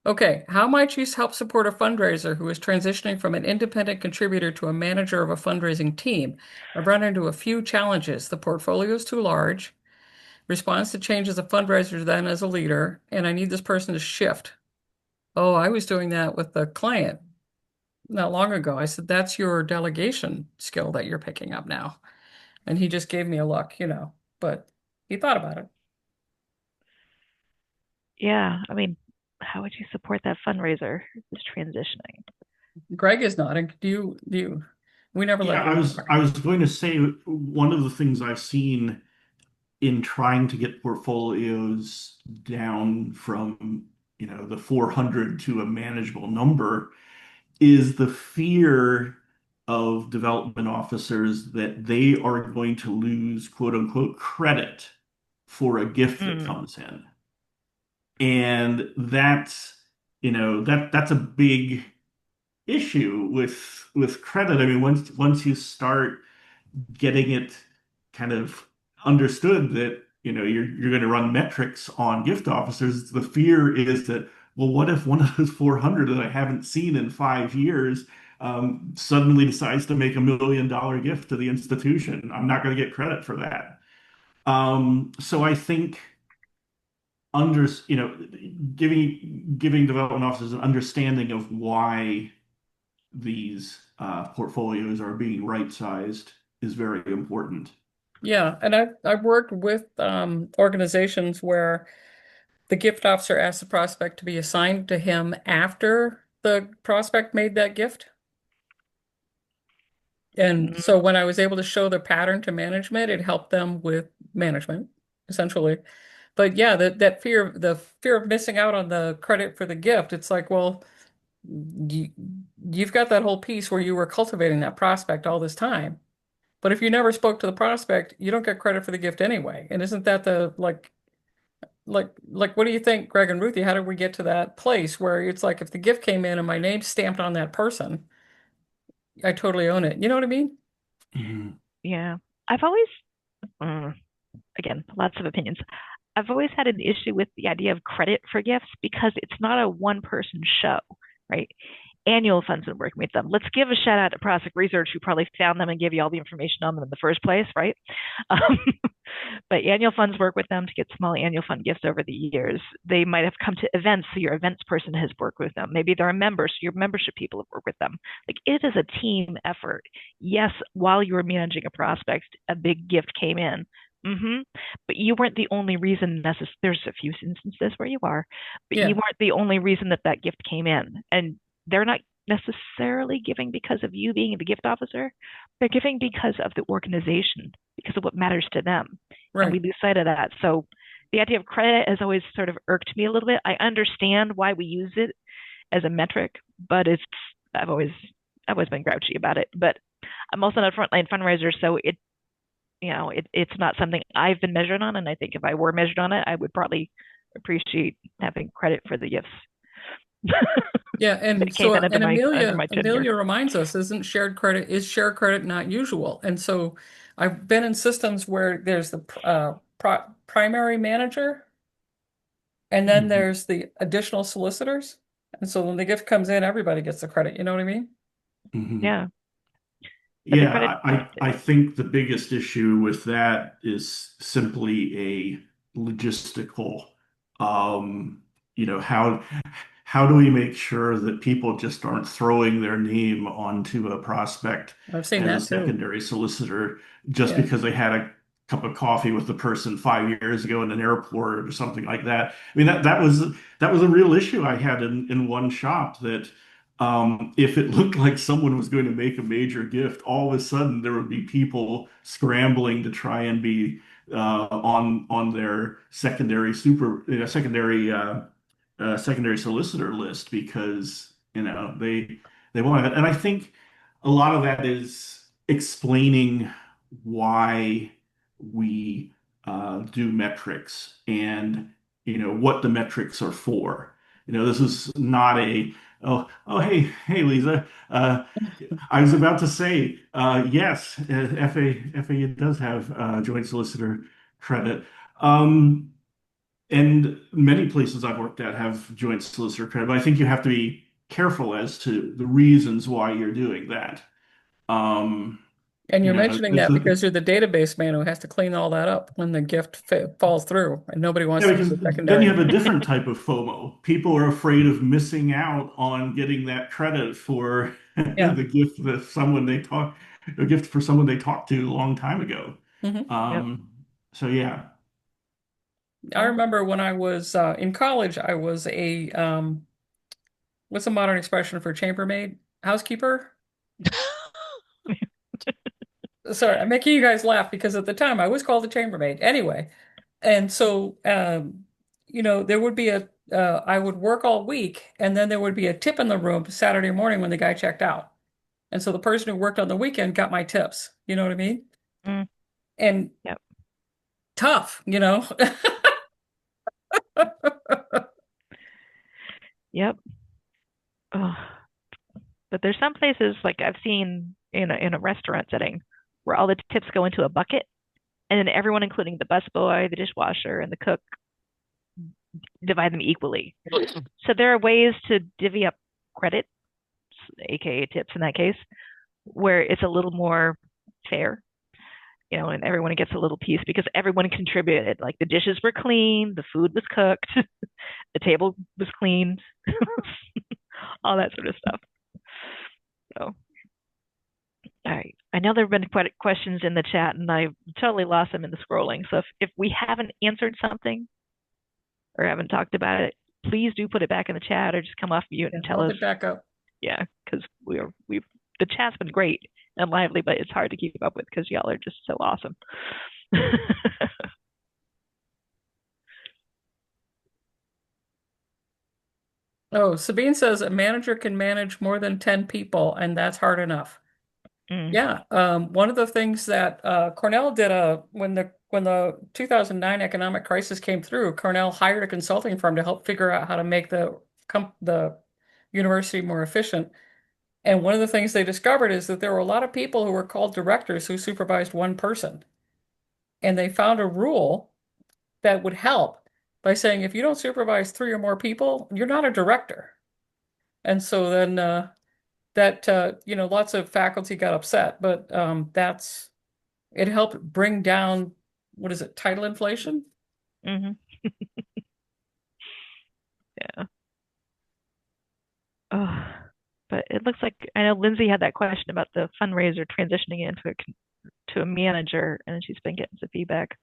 Okay, how might you help support a fundraiser who is transitioning from an independent contributor to a manager of a fundraising team? I've run into a few challenges. The portfolio is too large, responds to change as a fundraiser, then as a leader, and I need this person to shift. Oh, I was doing that with the client not long ago. I said, that's your delegation skill that you're picking up now. And he just gave me a look, but he thought about it. Yeah, I mean, how would you support that fundraiser who's transitioning? Greg is nodding. We never let Yeah, him talk. I was going to say one of the things I've seen in trying to get portfolios down from, the 400 to a manageable number is the fear of development officers that they are going to lose quote unquote credit for a gift that comes in. And that's a big issue with credit. I mean, once you start getting it kind of understood that you're going to run metrics on gift officers, the fear is that, well, what if one of those 400 that I haven't seen in 5 years suddenly decides to make $1 million gift to the institution? I'm not going to get credit for that. So I think giving development officers an understanding of why these portfolios are being right-sized is very important. Yeah, and I've worked with organizations where the gift officer asked the prospect to be assigned to him after the prospect made that gift. And so when I was able to show the pattern to management, it helped them with management, essentially. But yeah, the fear of missing out on the credit for the gift, it's like, well, you've got that whole piece where you were cultivating that prospect all this time. But if you never spoke to the prospect, you don't get credit for the gift anyway. And isn't that the what do you think, Greg and Ruthie? How did we get to that place where it's like if the gift came in and my name's stamped on that person, I totally own it. You know what I mean? Mm-hmm. Yeah. I've always, again, lots of opinions. I've always had an issue with the idea of credit for gifts because it's not a one person show, right? Annual funds and working with them. Let's give a shout out to Prospect Research, who probably found them and gave you all the information on them in the first place, right? But annual funds work with them to get small annual fund gifts over the years. They might have come to events, so your events person has worked with them. Maybe they're a member, so your membership people have worked with them. Like, it is a team effort. Yes, while you were managing a prospect, a big gift came in. But you weren't the only reason there's a few instances where you are, but you weren't the only reason that gift came in. And they're not necessarily giving because of you being the gift officer. They're giving because of the organization, because of what matters to them. Right. And we lose sight of that. So the idea of credit has always sort of irked me a little bit. I understand why we use it as a metric, but I've always been grouchy about it. But I'm also not a frontline fundraiser, so it's not something I've been measured on. And I think if I were measured on it, I would probably appreciate having credit for the gifts. Yeah, But and it came so in under and my tenure. Amelia reminds us, is shared credit not usual? And so I've been in systems where there's the primary manager, and then Mhm. there's the additional solicitors. And so when the gift comes in, everybody gets the credit. You know what I mean? Mhm. Yeah. But the credit, Yeah, I think the biggest issue with that is simply a logistical, um, how do we make sure that people just aren't throwing their name onto a prospect I've seen as a that too. secondary solicitor just Yeah. because they had a cup of coffee with the person 5 years ago in an airport or something like that? I mean, that was a real issue I had in one shop that if it looked like someone was going to make a major gift, all of a sudden there would be people scrambling to try and be on their secondary solicitor list because they want it. And I think a lot of that is explaining why we do metrics and what the metrics are for. This is not a hey Lisa. I was about to say yes, FA does have joint solicitor credit. Um, and many places I've worked at have joint solicitor credit, but I think you have to be careful as to the reasons why you're doing that. Um, And you're you know, mentioning it's that a, because you're the database man who has to clean all that up when the gift falls through, and nobody wants yeah, to be because the then you secondary. have a different type of FOMO. People are afraid of missing out on getting that credit for Yeah. the gift that a gift for someone they talked to a long time ago. Hmm. yep. Um, so yeah. I Well, remember when I was in college, I was a what's a modern expression for chambermaid? Housekeeper? Sorry, I'm making you guys laugh because at the time I was called a chambermaid. Anyway, and so there would be I would work all week, and then there would be a tip in the room Saturday morning when the guy checked out. And so the person who worked on the weekend got my tips. You know what I mean? mm, And yep. tough. Yep. Oh, but there's some places like I've seen in a restaurant setting where all the tips go into a bucket, and then everyone, including the busboy, the dishwasher, and the cook, divide them equally. So there are ways to divvy up credit, aka tips in that case, where it's a little more fair, and everyone gets a little piece because everyone contributed. Like the dishes were clean, the food was cooked, the table was cleaned, all that sort of stuff. So, all right. I know there have been quite questions in the chat, and I totally lost them in the scrolling. So if we haven't answered something or haven't talked about it, please do put it back in the chat or just come off mute Yeah, and tell bump us. it back up. Yeah, because we've the chat's been great and lively, but it's hard to keep up with because y'all are just so awesome. Oh, Sabine says a manager can manage more than 10 people, and that's hard enough. Mm, Yeah, one of the things that Cornell did when the 2009 economic crisis came through, Cornell hired a consulting firm to help figure out how to make the university more efficient. And one of the things they discovered is that there were a lot of people who were called directors who supervised one person. And they found a rule that would help by saying if you don't supervise three or more people, you're not a director. And so then lots of faculty got upset, but it helped bring down, what is it, title inflation? hmm Yeah. Oh, but it looks like I know Lindsay had that question about the fundraiser transitioning into to a manager, and she's been getting some feedback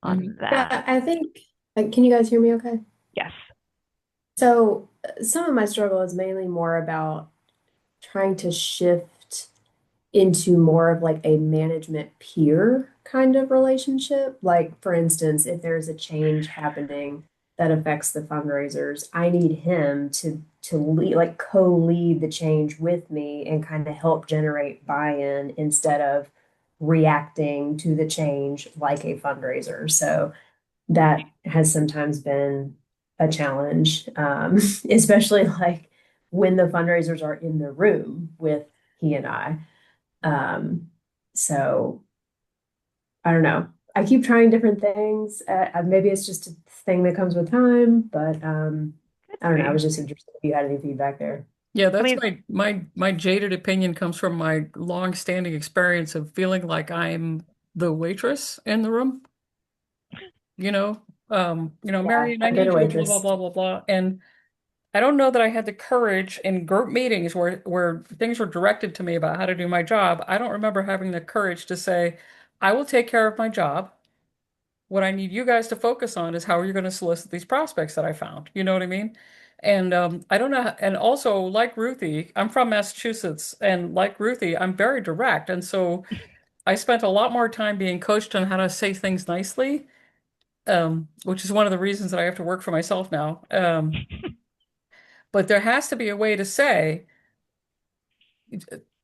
on that. Yeah, I think, can you guys hear me okay? Yes. So, some of my struggle is mainly more about trying to shift into more of like a management peer kind of relationship. Like, for instance, if there's a change happening that affects the fundraisers, I need him to lead, like co-lead the change with me and kind of help generate buy-in instead of reacting to the change like a fundraiser. So that has sometimes been a challenge, especially like when the fundraisers are in the room with he and I. So I don't know. I keep trying different things. Maybe it's just a thing that comes with time, but I don't know. I was just interested if you had any feedback there. Yeah, I that's mean, my jaded opinion comes from my long-standing experience of feeling like I'm the waitress in the room. You know, Yeah, Marion, I I've been need a you, blah blah waitress. blah blah blah. And I don't know that I had the courage in group meetings where things were directed to me about how to do my job. I don't remember having the courage to say, I will take care of my job. What I need you guys to focus on is how are you going to solicit these prospects that I found? You know what I mean? And I don't know. And also, like Ruthie, I'm from Massachusetts, and like Ruthie, I'm very direct. And so I spent a lot more time being coached on how to say things nicely, which is one of the reasons that I have to work for myself now. But there has to be a way to say,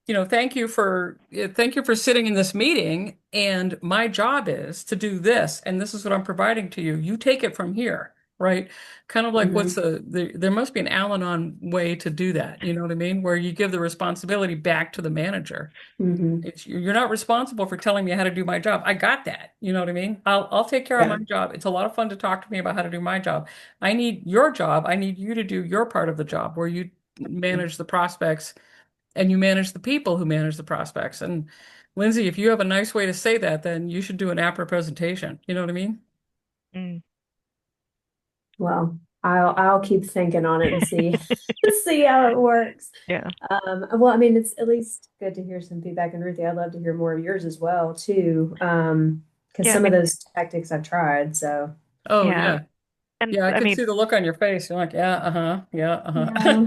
thank you for sitting in this meeting, and my job is to do this, and this is what I'm providing to you. You take it from here, right? Kind of like Hmm. there must be an Al-Anon way to do that, you know what I mean? Where you give the responsibility back to the manager. Hmm. You're not responsible for telling me how to do my job. I got that. You know what I mean? I'll take care of my Yeah. job. It's a lot of fun to talk to me about how to do my job. I need your job. I need you to do your part of the job where you manage the prospects and you manage the people who manage the prospects. And Lindsay, if you have a nice way to say that, then you should do an APRA presentation. You know what I mean? mm. Well, I'll keep thinking on it and see see how it works. Yeah. Well, I mean, it's at least good to hear some feedback. And Ruthie, I'd love to hear more of yours as well, too. Because Yeah. I some of mean, those tactics I've tried. So Oh, yeah. yeah. And Yeah, I I could mean, see the look on your face. You're like, yeah, uh-huh, yeah, uh-huh. yeah.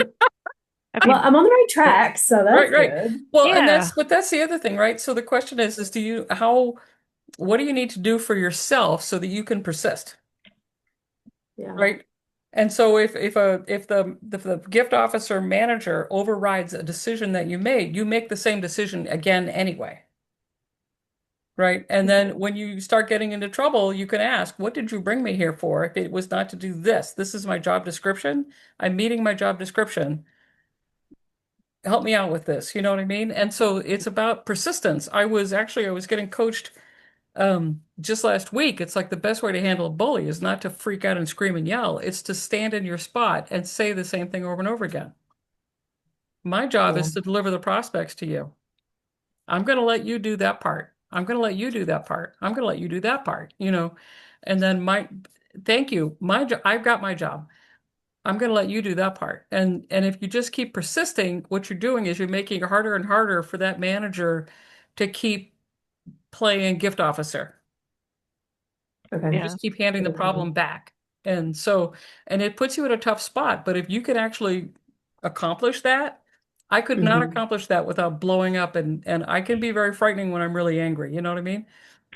I Well, mean, I'm on the right track, so Right, that's right. good. Well, and yeah. that's the other thing, right? So the question is what do you need to do for yourself so that you can persist? Yeah. Right. And so if the gift officer manager overrides a decision that you made, you make the same decision again anyway. Right. And then when you start getting into trouble, you can ask, what did you bring me here for? If it was not to do this, this is my job description. I'm meeting my job description. Help me out with this. You know what I mean? And so it's about persistence. I was getting coached just last week. It's like the best way to handle a bully is not to freak out and scream and yell. It's to stand in your spot and say the same thing over and over again. My job Yeah. is to deliver the prospects to you. I'm going to let you do that part. I'm going to let you do that part. I'm going to let you do that part, and then thank you. I've got my job. I'm going to let you do that part. And if you just keep persisting, what you're doing is you're making it harder and harder for that manager to keep playing gift officer. You Okay. Yeah. just keep handing the Good to know. problem back. And it puts you in a tough spot. But if you can actually accomplish that, I could not Hmm. accomplish that without blowing up. And I can be very frightening when I'm really angry. You know what I mean?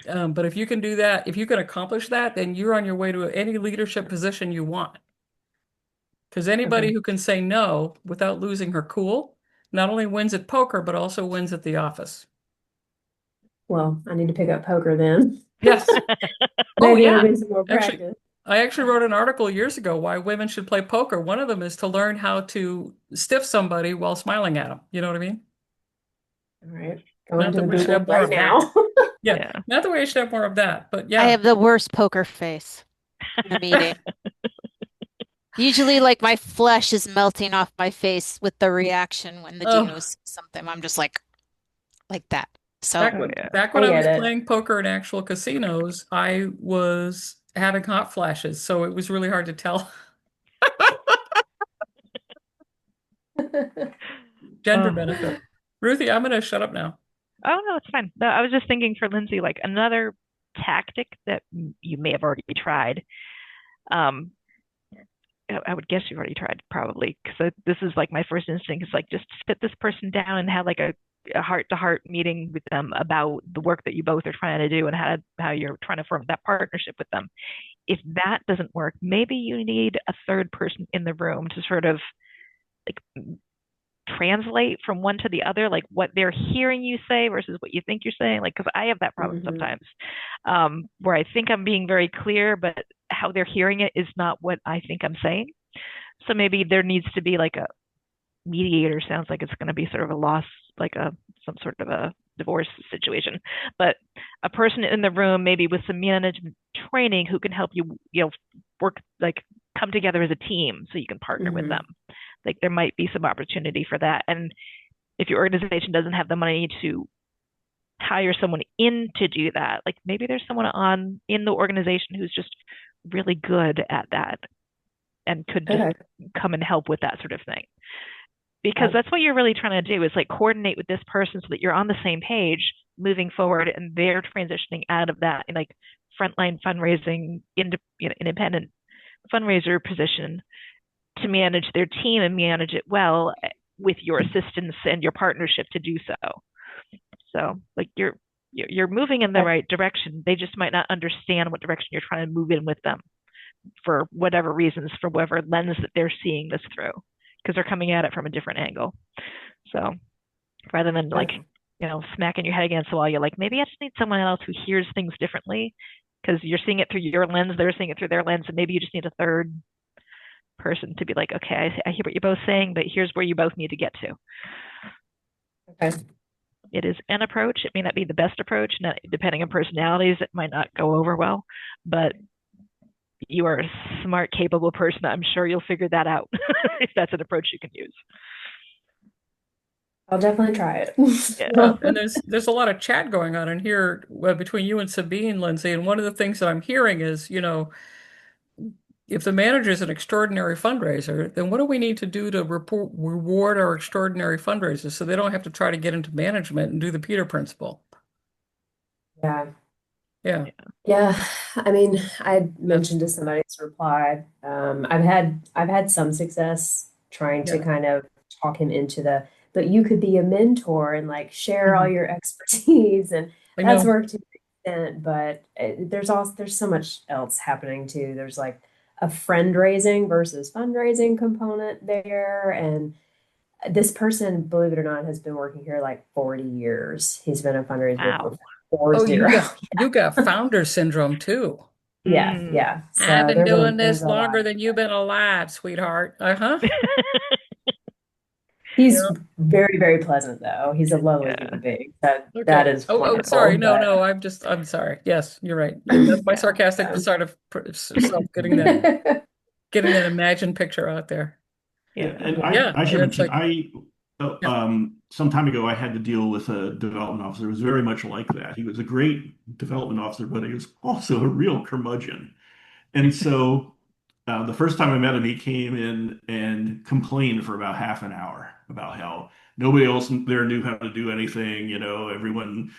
But if you can do that, if you can accomplish that, then you're on your way to any leadership position you want. Because anybody Okay. who can say no without losing her cool not only wins at poker, but also wins at the office. Well, I need to pick up poker then. Yes. Oh, Maybe it'll yeah. be some more Actually, practice. I actually wrote an article years ago why women should play poker. One of them is to learn how to stiff somebody while smiling at them. You know what I mean? All right. Going Not to that we should Google have more right of that. now. Yeah, Yeah. not that we should have more of that, but I yeah. have the worst poker face in a meeting. Usually, like my flesh is melting off my face with the reaction when the dean Oh, was something. I'm just like that. So, back Oh when yeah. back when I I get was it. playing poker in actual casinos, I was having hot flashes, so it was really hard to tell. Gender Oh. benefit. Ruthie, I'm gonna shut up now. Oh no, it's fine. No, I was just thinking for Lindsay, like another tactic that you may have already tried. Um, I would guess you've already tried probably because this is like my first instinct is like just sit this person down and have like a heart-to-heart meeting with them about the work that you both are trying to do and how you're trying to form that partnership with them. If that doesn't work, maybe you need a third person in the room to sort of like translate from one to the other, like what they're hearing you say versus what you think you're saying. Like, because I have that problem sometimes, where I think I'm being very clear, but how they're hearing it is not what I think I'm saying. So maybe there needs to be like a mediator. Sounds like it's going to be sort of a loss, like some sort of a divorce situation, but a person in the room maybe with some management training who can help you, work, like come together as a team so you can partner with them. Like there might be some opportunity for that. And if your organization doesn't have the money to hire someone in to do that, like maybe there's someone in the organization who's just really good at that and could just come and help with that sort of thing. Because that's what you're really trying to do, is like coordinate with this person so that you're on the same page moving forward, and they're transitioning out of that like frontline fundraising, independent fundraiser position to manage their team and manage it well with your assistance and your partnership to do so. So like you're moving in the right direction. They just might not understand what direction you're trying to move in with them for whatever reasons, for whatever lens that they're seeing this through, because they're coming at it from a different angle. So rather than like, smacking your head against the wall, you're like, maybe I just need someone else who hears things differently, because you're seeing it through your lens, they're seeing it through their lens, and maybe you just need a third person to be like, okay, I hear what you're both saying, but here's where you both need to get to. Okay. It is an approach. It may not be the best approach. Depending on personalities, it might not go over well, but you are a smart, capable person. I'm sure you'll figure that out if that's an approach you can use. I'll definitely try it. Yeah, and there's a lot of chat going on in here between you and Sabine, Lindsay, and one of the things that I'm hearing is, if the manager is an extraordinary fundraiser, then what do we need to do to reward our extraordinary fundraisers so they don't have to try to get into management and do the Peter principle? Yeah. Yeah. Yeah. I mean, I mentioned to somebody's reply, I've had some success trying to kind of talk him into but you could be a mentor and like share all your expertise, and that's worked to an extent, but there's so much else happening too. There's like a friend raising versus fundraising component there. And this person, believe it or not, has been working here like 40 years. He's been a fundraiser for 40. You got founder syndrome too. Yeah. So I've been doing this longer than you've been alive, sweetheart. He's very, very pleasant though. He's a lovely human being. That is wonderful. Sorry. No, I'm sorry. Yes, you're right. That's my sarcastic sort of self getting that imagined picture out there. And I should mention, some time ago, I had to deal with a development officer who was very much like that. He was a great development officer, but he was also a real curmudgeon. And so the first time I met him, he came in and complained for about half an hour about how nobody else there knew how to do anything. Everyone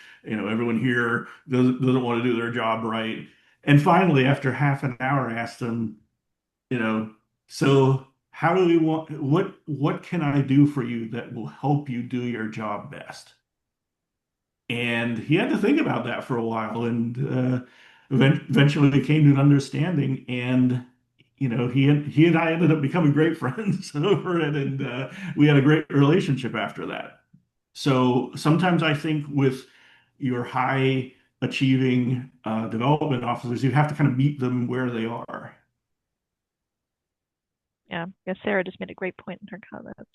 here doesn't want to do their job right. And finally, after half an hour, I asked him, so how do we what can I do for you that will help you do your job best? And he had to think about that for a while, and eventually came to an understanding. And he and I ended up becoming great friends over it, and we had a great relationship after that. So sometimes I think with your high achieving development officers, you have to kind of meet them where they are. Yeah, Sarah just made a great point in her comments.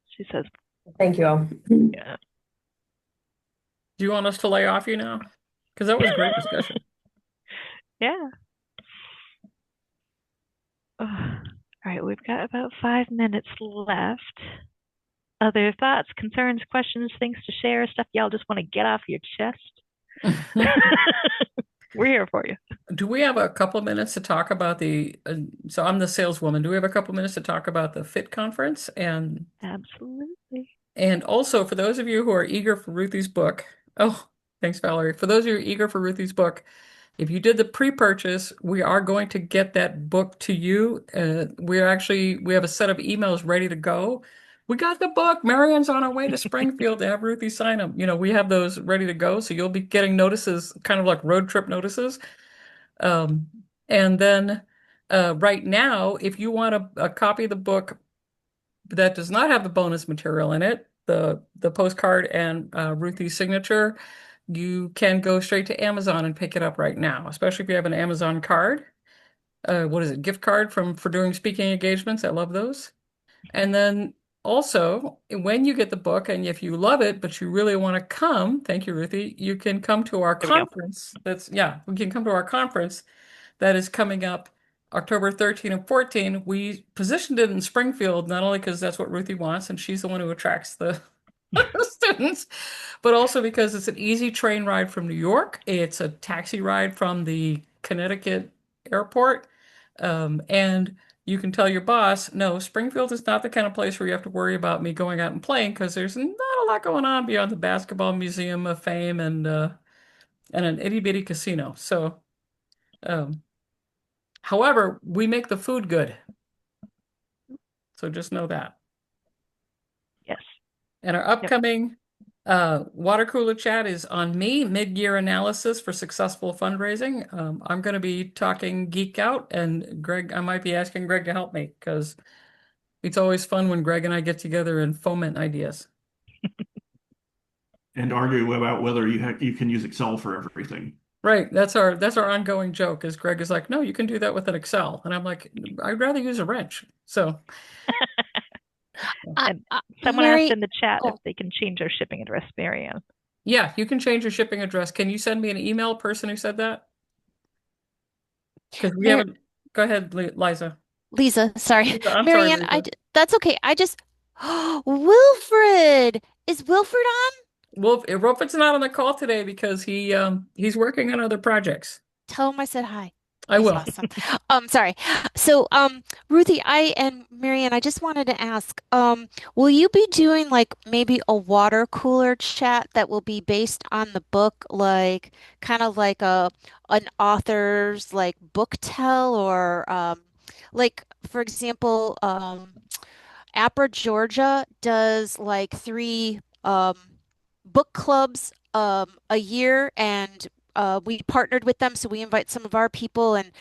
She says, thank you all. Yeah. Do you want us to lay off you now? Because that was a great discussion. Yeah. All right, we've got about 5 minutes left. Other thoughts, concerns, questions, things to share, stuff y'all just want to get off your chest? We're here for you. Do we have a couple of minutes to talk about so I'm the saleswoman. Do we have a couple of minutes to talk about the FIT conference? Absolutely. And also, for those of you who are eager for Ruthie's book, thanks, Valerie. For those of you who are eager for Ruthie's book, if you did the pre-purchase, we are going to get that book to you. We have a set of emails ready to go. We got the book. Marianne's on her way to Springfield to have Ruthie sign them. We have those ready to go. So you'll be getting notices, kind of like road trip notices. And then Right now, if you want a copy of the book that does not have the bonus material in it, the postcard and Ruthie's signature, you can go straight to Amazon and pick it up right now, especially if you have an Amazon card. What is it? Gift card from for doing speaking engagements. I love those. And then also, when you get the book and if you love it, but you really want to come, thank you, Ruthie, you can come to our There we go. conference. Yeah, we can come to our conference that is coming up October 13 and 14. We positioned it in Springfield, not only because that's what Ruthie wants, and she's the one who attracts the students, but also because it's an easy train ride from New York. It's a taxi ride from the Connecticut airport. And you can tell your boss, no, Springfield is not the kind of place where you have to worry about me going out and playing because there's not a lot going on beyond the Basketball Museum of Fame and an itty bitty casino. So, um, however, we make the food good. So just know that. Yes. And our upcoming water cooler chat is on me, mid-year analysis for successful fundraising. I'm going to be talking geek out, and Greg, I might be asking Greg to help me because it's always fun when Greg and I get together and foment ideas. And argue about whether you can use Excel for everything. Right. That's our ongoing joke is Greg is like, no, you can do that with an Excel. And I'm like, I'd rather use a wrench. So And someone Mary, asked in the chat if oh, they can change their shipping address, Marianne. yeah, you can change your shipping address. Can you send me an email, person who said that? Because we Mar haven't. Go ahead, Liza. Lisa, sorry. Lisa, I'm sorry, Marianne, Lisa. that's okay. Wilfred, is Wilfred on? Well, Rolf's not on the call today because he's working on other projects. Tell him I said hi. I He's will. awesome. Sorry. So, Ruthie, I and Marianne, I just wanted to ask, will you be doing like maybe a water cooler chat that will be based on the book, like kind of like an author's like book tell or like for example, Apra Georgia does like three book clubs a year and we partnered with them, so we invite some of our people and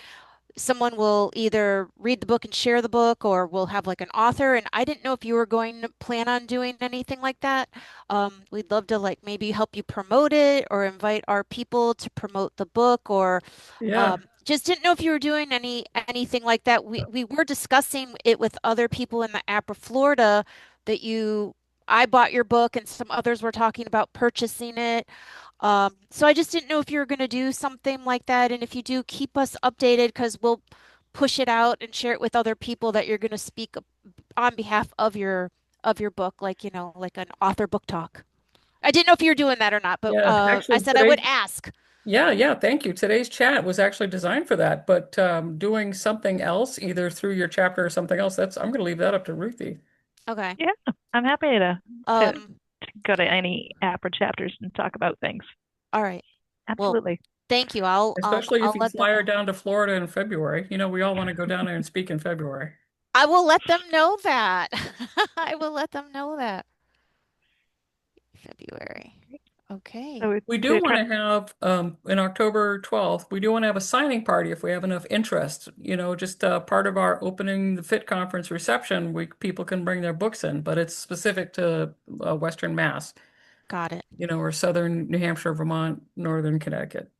someone will either read the book and share the book or we'll have like an author. And I didn't know if you were going to plan on doing anything like that. We'd love to like maybe help you promote it or invite our people to promote the book or Yeah. just didn't know if you were doing anything like that. We were discussing it with other people in the Apra Florida that I bought your book and some others were talking about purchasing it. So I just didn't know if you were going to do something like that. And if you do, keep us updated because we'll push it out and share it with other people that you're going to speak on behalf of your book, like, like an author book talk. I didn't know if you were doing that or not, but Yeah. I Actually, said I would ask. yeah, thank you. Today's chat was actually designed for that, but doing something else, either through your chapter or something else, I'm going to leave that up to Ruthie. Okay. Yeah, I'm happy to Um, go to any app or chapters and talk about things. all right. Well, Absolutely. thank you. Especially if I'll you let them fly her know. down to Florida in February. You know, we all want to go down there and speak in February. I will let them know that. I will let them know that. February. Okay. So We do we're want to trying. have, in October 12th, we do want to have a signing party if we have enough interest. You know, just part of our opening the FIT conference reception, people can bring their books in, but it's specific to Western Mass, Got it. you know, or Southern New Hampshire, Vermont, Northern Connecticut.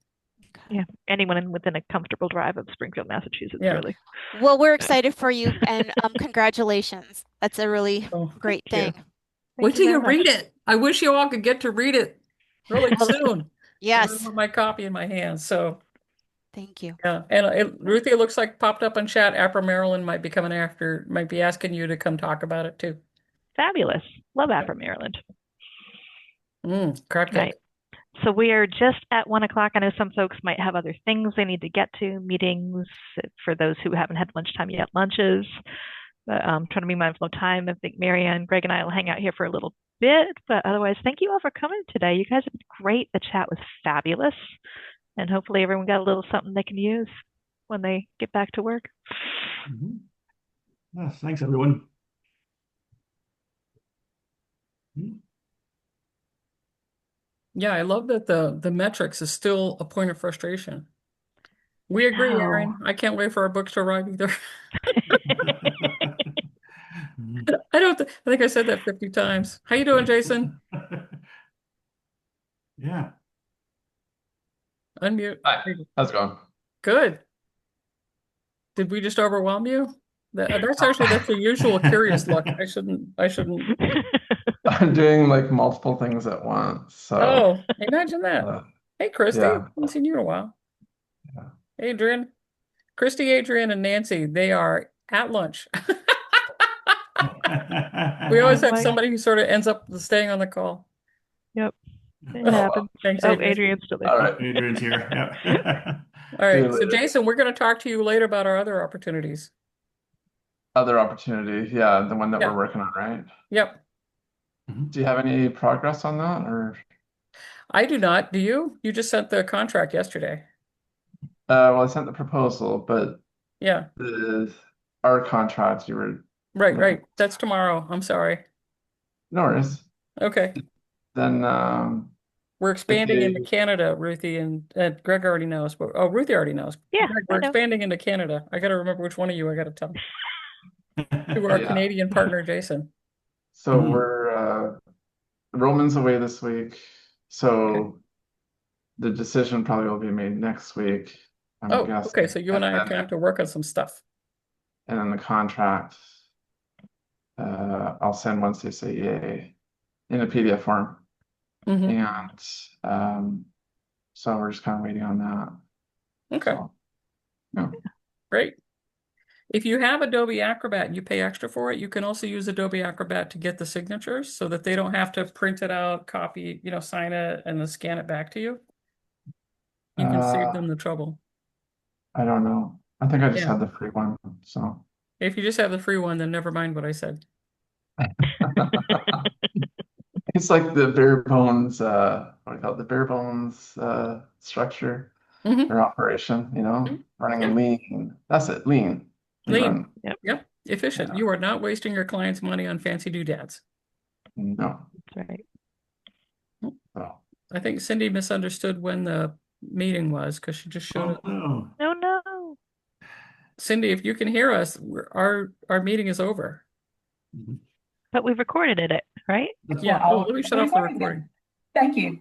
Yeah, anyone within a comfortable drive of Springfield, Massachusetts, Yeah. really. Well, we're excited for you and congratulations. That's a really Oh, great Thank you. thing. wait Thank you till very you much. read it. I wish you all could get to read it really Well, soon. I'm gonna yes. have my copy in my hands. So Thank you. yeah, and Ruthie, it looks like popped up on chat. Apra Maryland might be coming after, might be asking you to come talk about it too. Fabulous. Love Apra, Maryland. Crab All right. cake. So we are just at 1 o'clock. I know some folks might have other things they need to get to, meetings for those who haven't had lunchtime yet, lunches. But trying to be mindful of time. I think Marianne, Greg, and I will hang out here for a little bit. But otherwise, thank you all for coming today. You guys have been great. The chat was fabulous. And hopefully everyone got a little something they can use when they get back to work. Mhm. Yeah, thanks, everyone. Mhm. Yeah, I love that the metrics is still a point of frustration. We agree, Wow. Erin. I can't wait for our books to arrive either. I think I said that 50 times. How you doing, Jason? Yeah. Unmute. Hi, how's it going? Good. Did we just overwhelm you? That's a usual curious look. I shouldn't. I'm doing like multiple things at once, so Oh, imagine that. uh, Hey, Christy. yeah, Haven't seen you in a while. yeah. Adrian. Christy, Adrian, and Nancy, they are at lunch. We Oh always have my. somebody who sort of ends up staying on the call. Yep. It Oh, happens. Thanks, Oh, Adrian. Adrian's still there. all Oh, right. Adrian's here. Yep. All See you right. So, later. Jason, we're going to talk to you later about our other opportunities. Other opportunity, yeah, the one that Yeah. we're working on, right? Yep. Do you have any progress on that, or I do not. Do you? You just sent the contract yesterday. well, I sent the proposal, but Yeah. the our contract you were Right, looking. right. That's tomorrow. I'm sorry. No worries. Okay. Then We're if expanding into they Canada, Ruthie, and Greg already knows. But oh, Ruthie already knows. Yeah, Greg, I we're know. expanding into Canada. I got to remember which one of you I got to tell. To our yeah, Canadian partner, Jason. so we're Roman's away this week, Okay. so the decision probably will be made next week, I'm Oh, okay. guessing, So you and I have time to work on some stuff. and then the contract I'll send once they say yay in a PDF form. Hmm. And so we're just kind of waiting on that. Okay. So yeah. Great. If you have Adobe Acrobat and you pay extra for it, you can also use Adobe Acrobat to get the signatures so that they don't have to print it out, copy, sign it, and then scan it back to you. You can save them the trouble. I don't know. I think I just Yeah. had the free one. So If you just have the free one, then never mind what I said. it's like the bare bones, what do you call it? The bare bones structure Hmm. or operation, running Yeah. lean. That's it, lean. We Lean. run, Yep, Yep. Efficient. yeah, You are not wasting your client's money on fancy doodads. no. that's right. So I think Cindy misunderstood when the meeting was because she just showed Oh up. no. No, no. Cindy, if you can hear us, our meeting is over. But we've recorded it, right? Yeah. Oh, let me shut off the recording. Thank you.